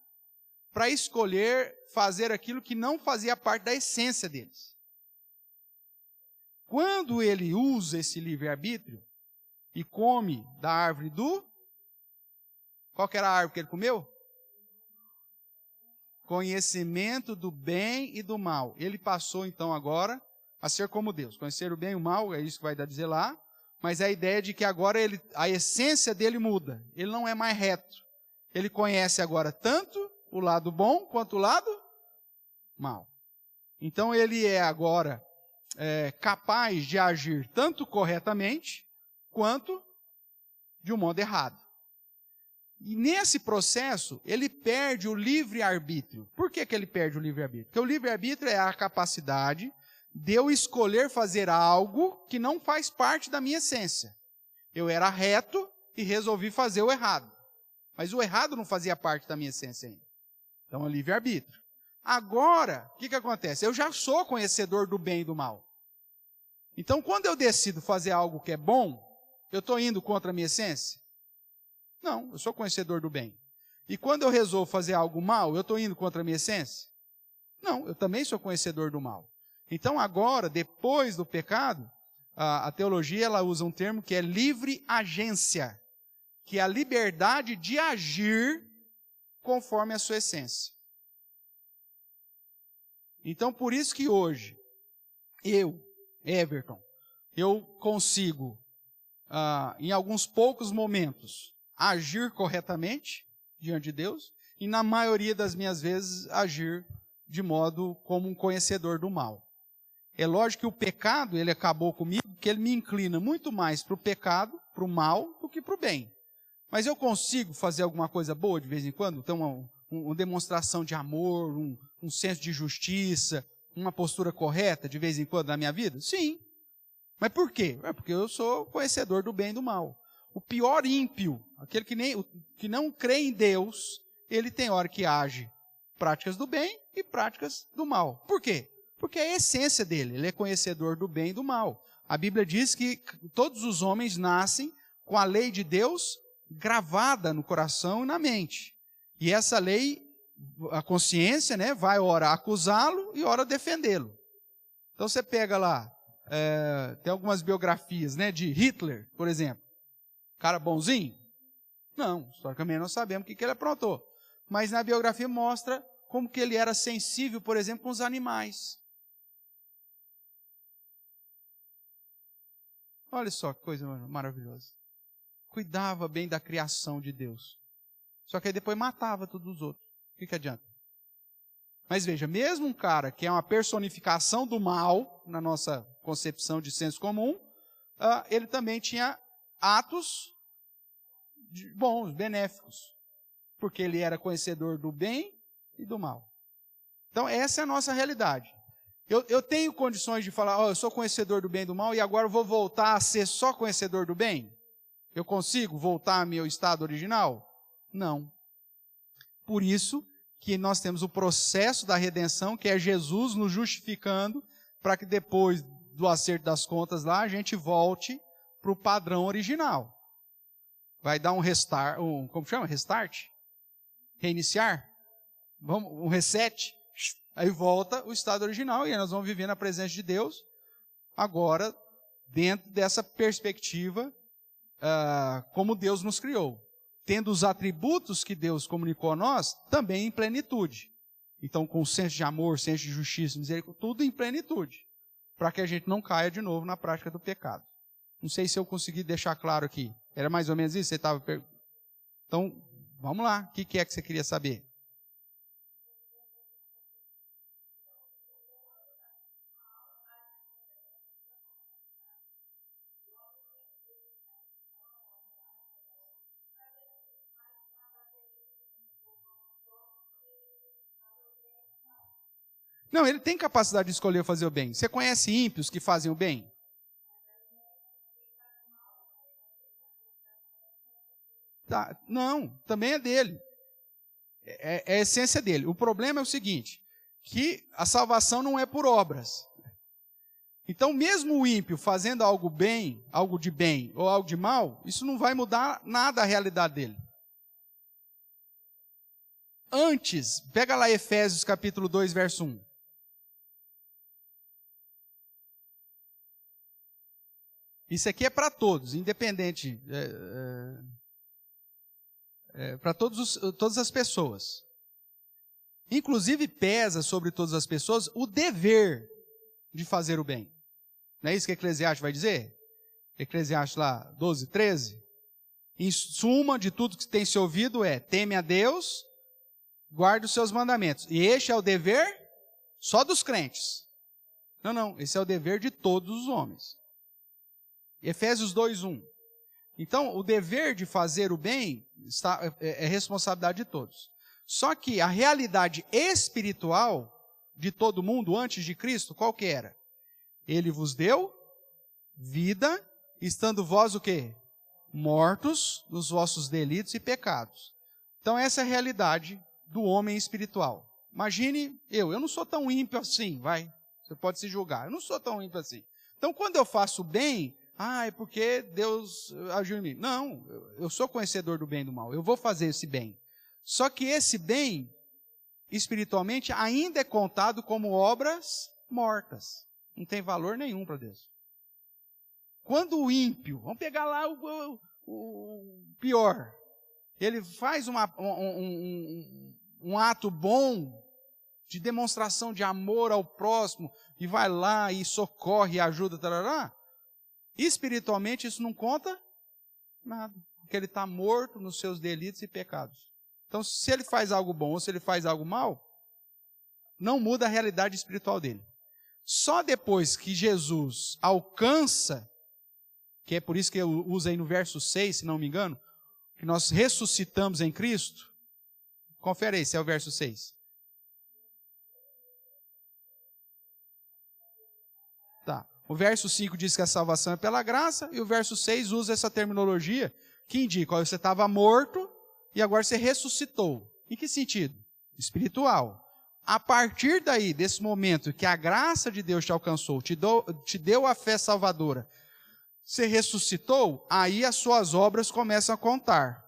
para escolher fazer aquilo que não fazia parte da essência deles. Quando ele usa esse livre-arbítrio e come da árvore do... Qual que era a árvore que ele comeu? Conhecimento do bem e do mal. Ele passou então agora a ser como Deus. Conhecer o bem e o mal, é isso que vai dizer lá. Mas é a ideia de que agora a essência dele muda. Ele não é mais reto. Ele conhece agora tanto o lado bom quanto o lado mal. Então ele é agora capaz de agir tanto corretamente quanto de um modo errado. E nesse processo, ele perde o livre-arbítrio. Por que ele perde o livre-arbítrio? Porque o livre-arbítrio é a capacidade de eu escolher fazer algo que não faz parte da minha essência. Eu era reto e resolvi fazer o errado. Mas o errado não fazia parte da minha essência ainda. Então é o livre-arbítrio. Agora, o que acontece? Eu já sou conhecedor do bem e do mal. Então, quando eu decido fazer algo que é bom, eu estou indo contra a minha essência? Não, eu sou conhecedor do bem. E quando eu resolvo fazer algo mal, eu estou indo contra a minha essência? Não, eu também sou conhecedor do mal. Então agora, depois do pecado, a teologia ela usa um termo que é livre agência, que é a liberdade de agir conforme a sua essência. Então por isso que hoje, Everton, eu consigo, em alguns poucos momentos, agir corretamente diante de Deus, e na maioria das minhas vezes agir de modo como um conhecedor do mal. É lógico que o pecado, ele acabou comigo, porque ele me inclina muito mais para o pecado, para o mal, do que para o bem. Mas eu consigo fazer alguma coisa boa de vez em quando? Então, uma demonstração de amor, um senso de justiça, uma postura correta de vez em quando na minha vida? Sim. Mas por quê? É porque eu sou conhecedor do bem e do mal. O pior ímpio, aquele que não crê em Deus, ele tem hora que age práticas do bem e práticas do mal. Por quê? Porque é a essência dele, ele é conhecedor do bem e do mal. A Bíblia diz que todos os homens nascem com a lei de Deus gravada no coração e na mente. E essa lei, a consciência, né, vai ora acusá-lo e ora defendê-lo. Então você pega lá, tem algumas biografias, né, de Hitler, por exemplo. Cara bonzinho? Não, historicamente nós sabemos o que ele aprontou. Mas na biografia mostra como que ele era sensível, por exemplo, com os animais. Olha só que coisa maravilhosa. Cuidava bem da criação de Deus. Só que aí depois matava todos os outros. O que adianta? Mas veja, mesmo um cara que é uma personificação do mal, na nossa concepção de senso comum, ele também tinha atos bons, benéficos, porque ele era conhecedor do bem e do mal. Então essa é a nossa realidade. Eu tenho condições de falar, eu sou conhecedor do bem e do mal e agora eu vou voltar a ser só conhecedor do bem? Eu consigo voltar ao meu estado original? Não. Por isso que nós temos o processo da redenção, que é Jesus nos justificando, para que depois do acerto das contas lá, a gente volte para o padrão original. Vai dar um restart, como chama? Restart? Reiniciar? Um reset? Aí volta o estado original e aí nós vamos viver na presença de Deus, agora dentro dessa perspectiva, como Deus nos criou. Tendo os atributos que Deus comunicou a nós, também em plenitude. Então, com senso de amor, senso de justiça, misericórdia, tudo em plenitude. Para que a gente não caia de novo na prática do pecado. Não sei se eu consegui deixar claro aqui. Era mais ou menos isso? Você estava perguntando? Então, vamos lá. O que é que você queria saber? Não, ele tem capacidade de escolher fazer o bem. Você conhece ímpios que fazem o bem? Tá. Não, também é dele. É a essência dele. O problema é o seguinte, que a salvação não é por obras. Então, mesmo o ímpio fazendo algo bem, algo de bem ou algo de mal, isso não vai mudar nada a realidade dele. Antes, pega lá Efésios capítulo 2, verso 1. Isso aqui é para todos, independente, para todas as pessoas. Inclusive pesa sobre todas as pessoas o dever de fazer o bem. Não é isso que Eclesiastes vai dizer? Eclesiastes lá 12, 13. Em suma de tudo que tem se ouvido teme a Deus, guarde os seus mandamentos. E este é o dever só dos crentes. Não, esse é o dever de todos os homens. Efésios 2, 1. Então, o dever de fazer o bem é responsabilidade de todos. Só que a realidade espiritual de todo mundo antes de Cristo, qual que era? Ele vos deu vida, estando vós o quê? Mortos nos vossos delitos e pecados. Então essa é a realidade do homem espiritual. Imagine eu não sou tão ímpio assim, vai. Você pode se julgar, eu não sou tão ímpio assim. Então quando eu faço bem, é porque Deus agiu em mim. Não, eu sou conhecedor do bem e do mal, eu vou fazer esse bem. Só que esse bem, espiritualmente, ainda é contado como obras mortas. Não tem valor nenhum para Deus. Quando o ímpio, vamos pegar lá o pior, ele faz um ato bom de demonstração de amor ao próximo e vai lá e socorre e ajuda, tarará, espiritualmente isso não conta nada, porque ele está morto nos seus delitos e pecados. Então, se ele faz algo bom ou se ele faz algo mal, não muda a realidade espiritual dele. Só depois que Jesus alcança, que é por isso que eu uso aí no verso 6, se não me engano, que nós ressuscitamos em Cristo. Confere aí se é o verso 6. Tá. O verso 5 diz que a salvação é pela graça, e o verso 6 usa essa terminologia que indica, você estava morto e agora você ressuscitou. Em que sentido? Espiritual. A partir daí, desse momento que a graça de Deus te alcançou, te deu a fé salvadora, você ressuscitou, aí as suas obras começam a contar.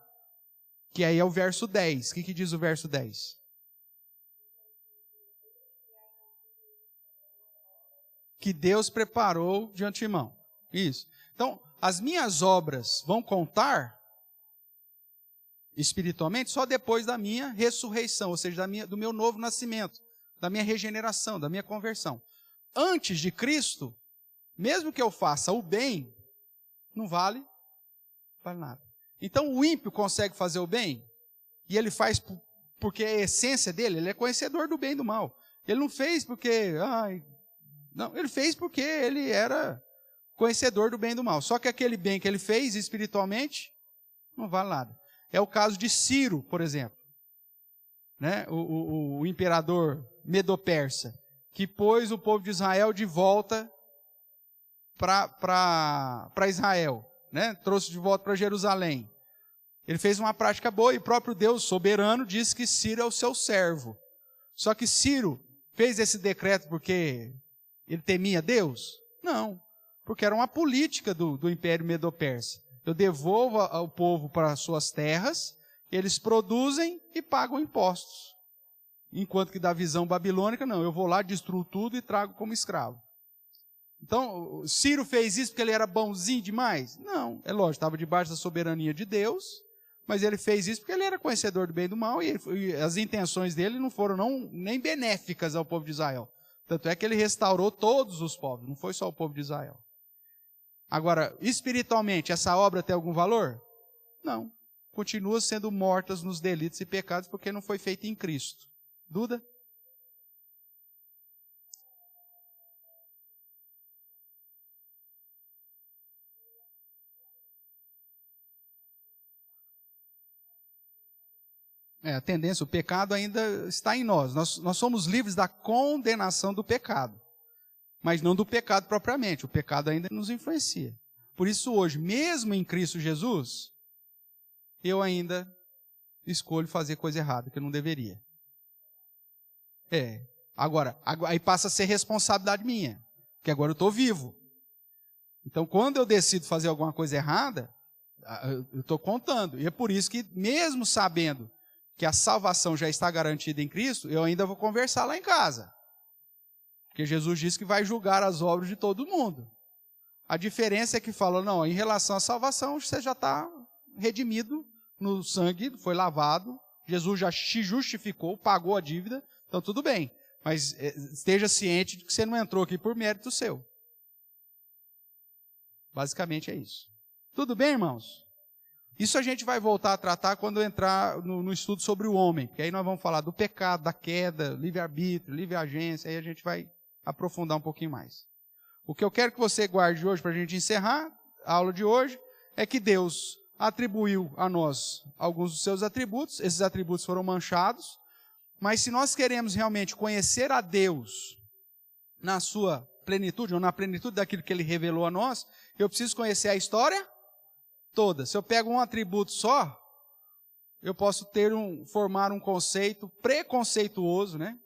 Que aí é o verso 10. O que diz o verso 10? Que Deus preparou de antemão. Isso. Então, as minhas obras vão contar espiritualmente só depois da minha ressurreição, ou seja, do meu novo nascimento, da minha regeneração, da minha conversão. Antes de Cristo, mesmo que eu faça o bem, não vale nada. Então o ímpio consegue fazer o bem, e ele faz porque a essência dele, ele é conhecedor do bem e do mal. Ele não fez porque, não, ele fez porque ele era conhecedor do bem e do mal. Só que aquele bem que ele fez espiritualmente, não vale nada. É o caso de Ciro, por exemplo, né? O imperador Medo-Persa, que pôs o povo de Israel de volta para Israel, né? Trouxe de volta para Jerusalém. Ele fez uma prática boa e o próprio Deus soberano disse que Ciro é o seu servo. Só que Ciro fez esse decreto porque ele temia Deus? Não, porque era uma política do Império Medo-Persa. Eu devolvo ao povo para suas terras, eles produzem e pagam impostos. Enquanto que da visão babilônica, não, eu vou lá, destruo tudo e trago como escravo. Então, Ciro fez isso porque ele era bonzinho demais? Não, é lógico, estava debaixo da soberania de Deus, mas ele fez isso porque ele era conhecedor do bem e do mal, e as intenções dele não foram nem benéficas ao povo de Israel. Tanto é que ele restaurou todos os povos, não foi só o povo de Israel. Agora, espiritualmente, essa obra tem algum valor? Não. Continua sendo mortas nos delitos e pecados porque não foi feita em Cristo. Duda? A tendência, o pecado ainda está em nós. Nós somos livres da condenação do pecado. Mas não do pecado propriamente. O pecado ainda nos influencia. Por isso hoje, mesmo em Cristo Jesus, eu ainda escolho fazer coisa errada, que eu não deveria. Agora, aí passa a ser responsabilidade minha. Porque agora eu estou vivo. Então, quando eu decido fazer alguma coisa errada, eu estou contando. E é por isso que, mesmo sabendo que a salvação já está garantida em Cristo, eu ainda vou conversar lá em casa. Porque Jesus disse que vai julgar as obras de todo mundo. A diferença é que fala, não, em relação à salvação, você já está redimido no sangue, foi lavado, Jesus já te justificou, pagou a dívida, então tudo bem. Mas esteja ciente de que você não entrou aqui por mérito seu. Basicamente é isso. Tudo bem, irmãos? Isso a gente vai voltar a tratar quando entrar no estudo sobre o homem, porque aí nós vamos falar do pecado, da queda, livre-arbítrio, livre-agência, aí a gente vai aprofundar um pouquinho mais. O que eu quero que você guarde hoje, para a gente encerrar a aula de hoje, é que Deus atribuiu a nós alguns dos seus atributos, esses atributos foram manchados, mas se nós queremos realmente conhecer a Deus na sua plenitude, ou na plenitude daquilo que Ele revelou a nós, eu preciso conhecer a história toda. Se eu pego um atributo só, eu posso formar um conceito preconceituoso, né,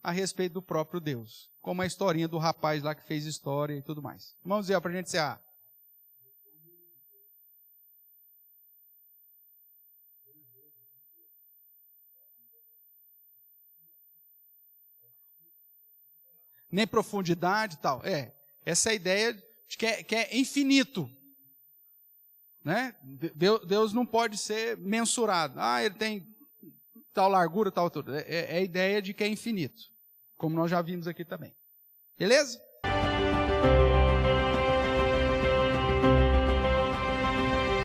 a respeito do próprio Deus. Como a historinha do rapaz lá que fez história e tudo mais. Vamos ver para a gente encerrar. Nem profundidade e tal. Essa é a ideia de que é infinito. Né? Deus não pode ser mensurado. Ele tem tal largura, tal altura. É a ideia de que é infinito. Como nós já vimos aqui também. Beleza?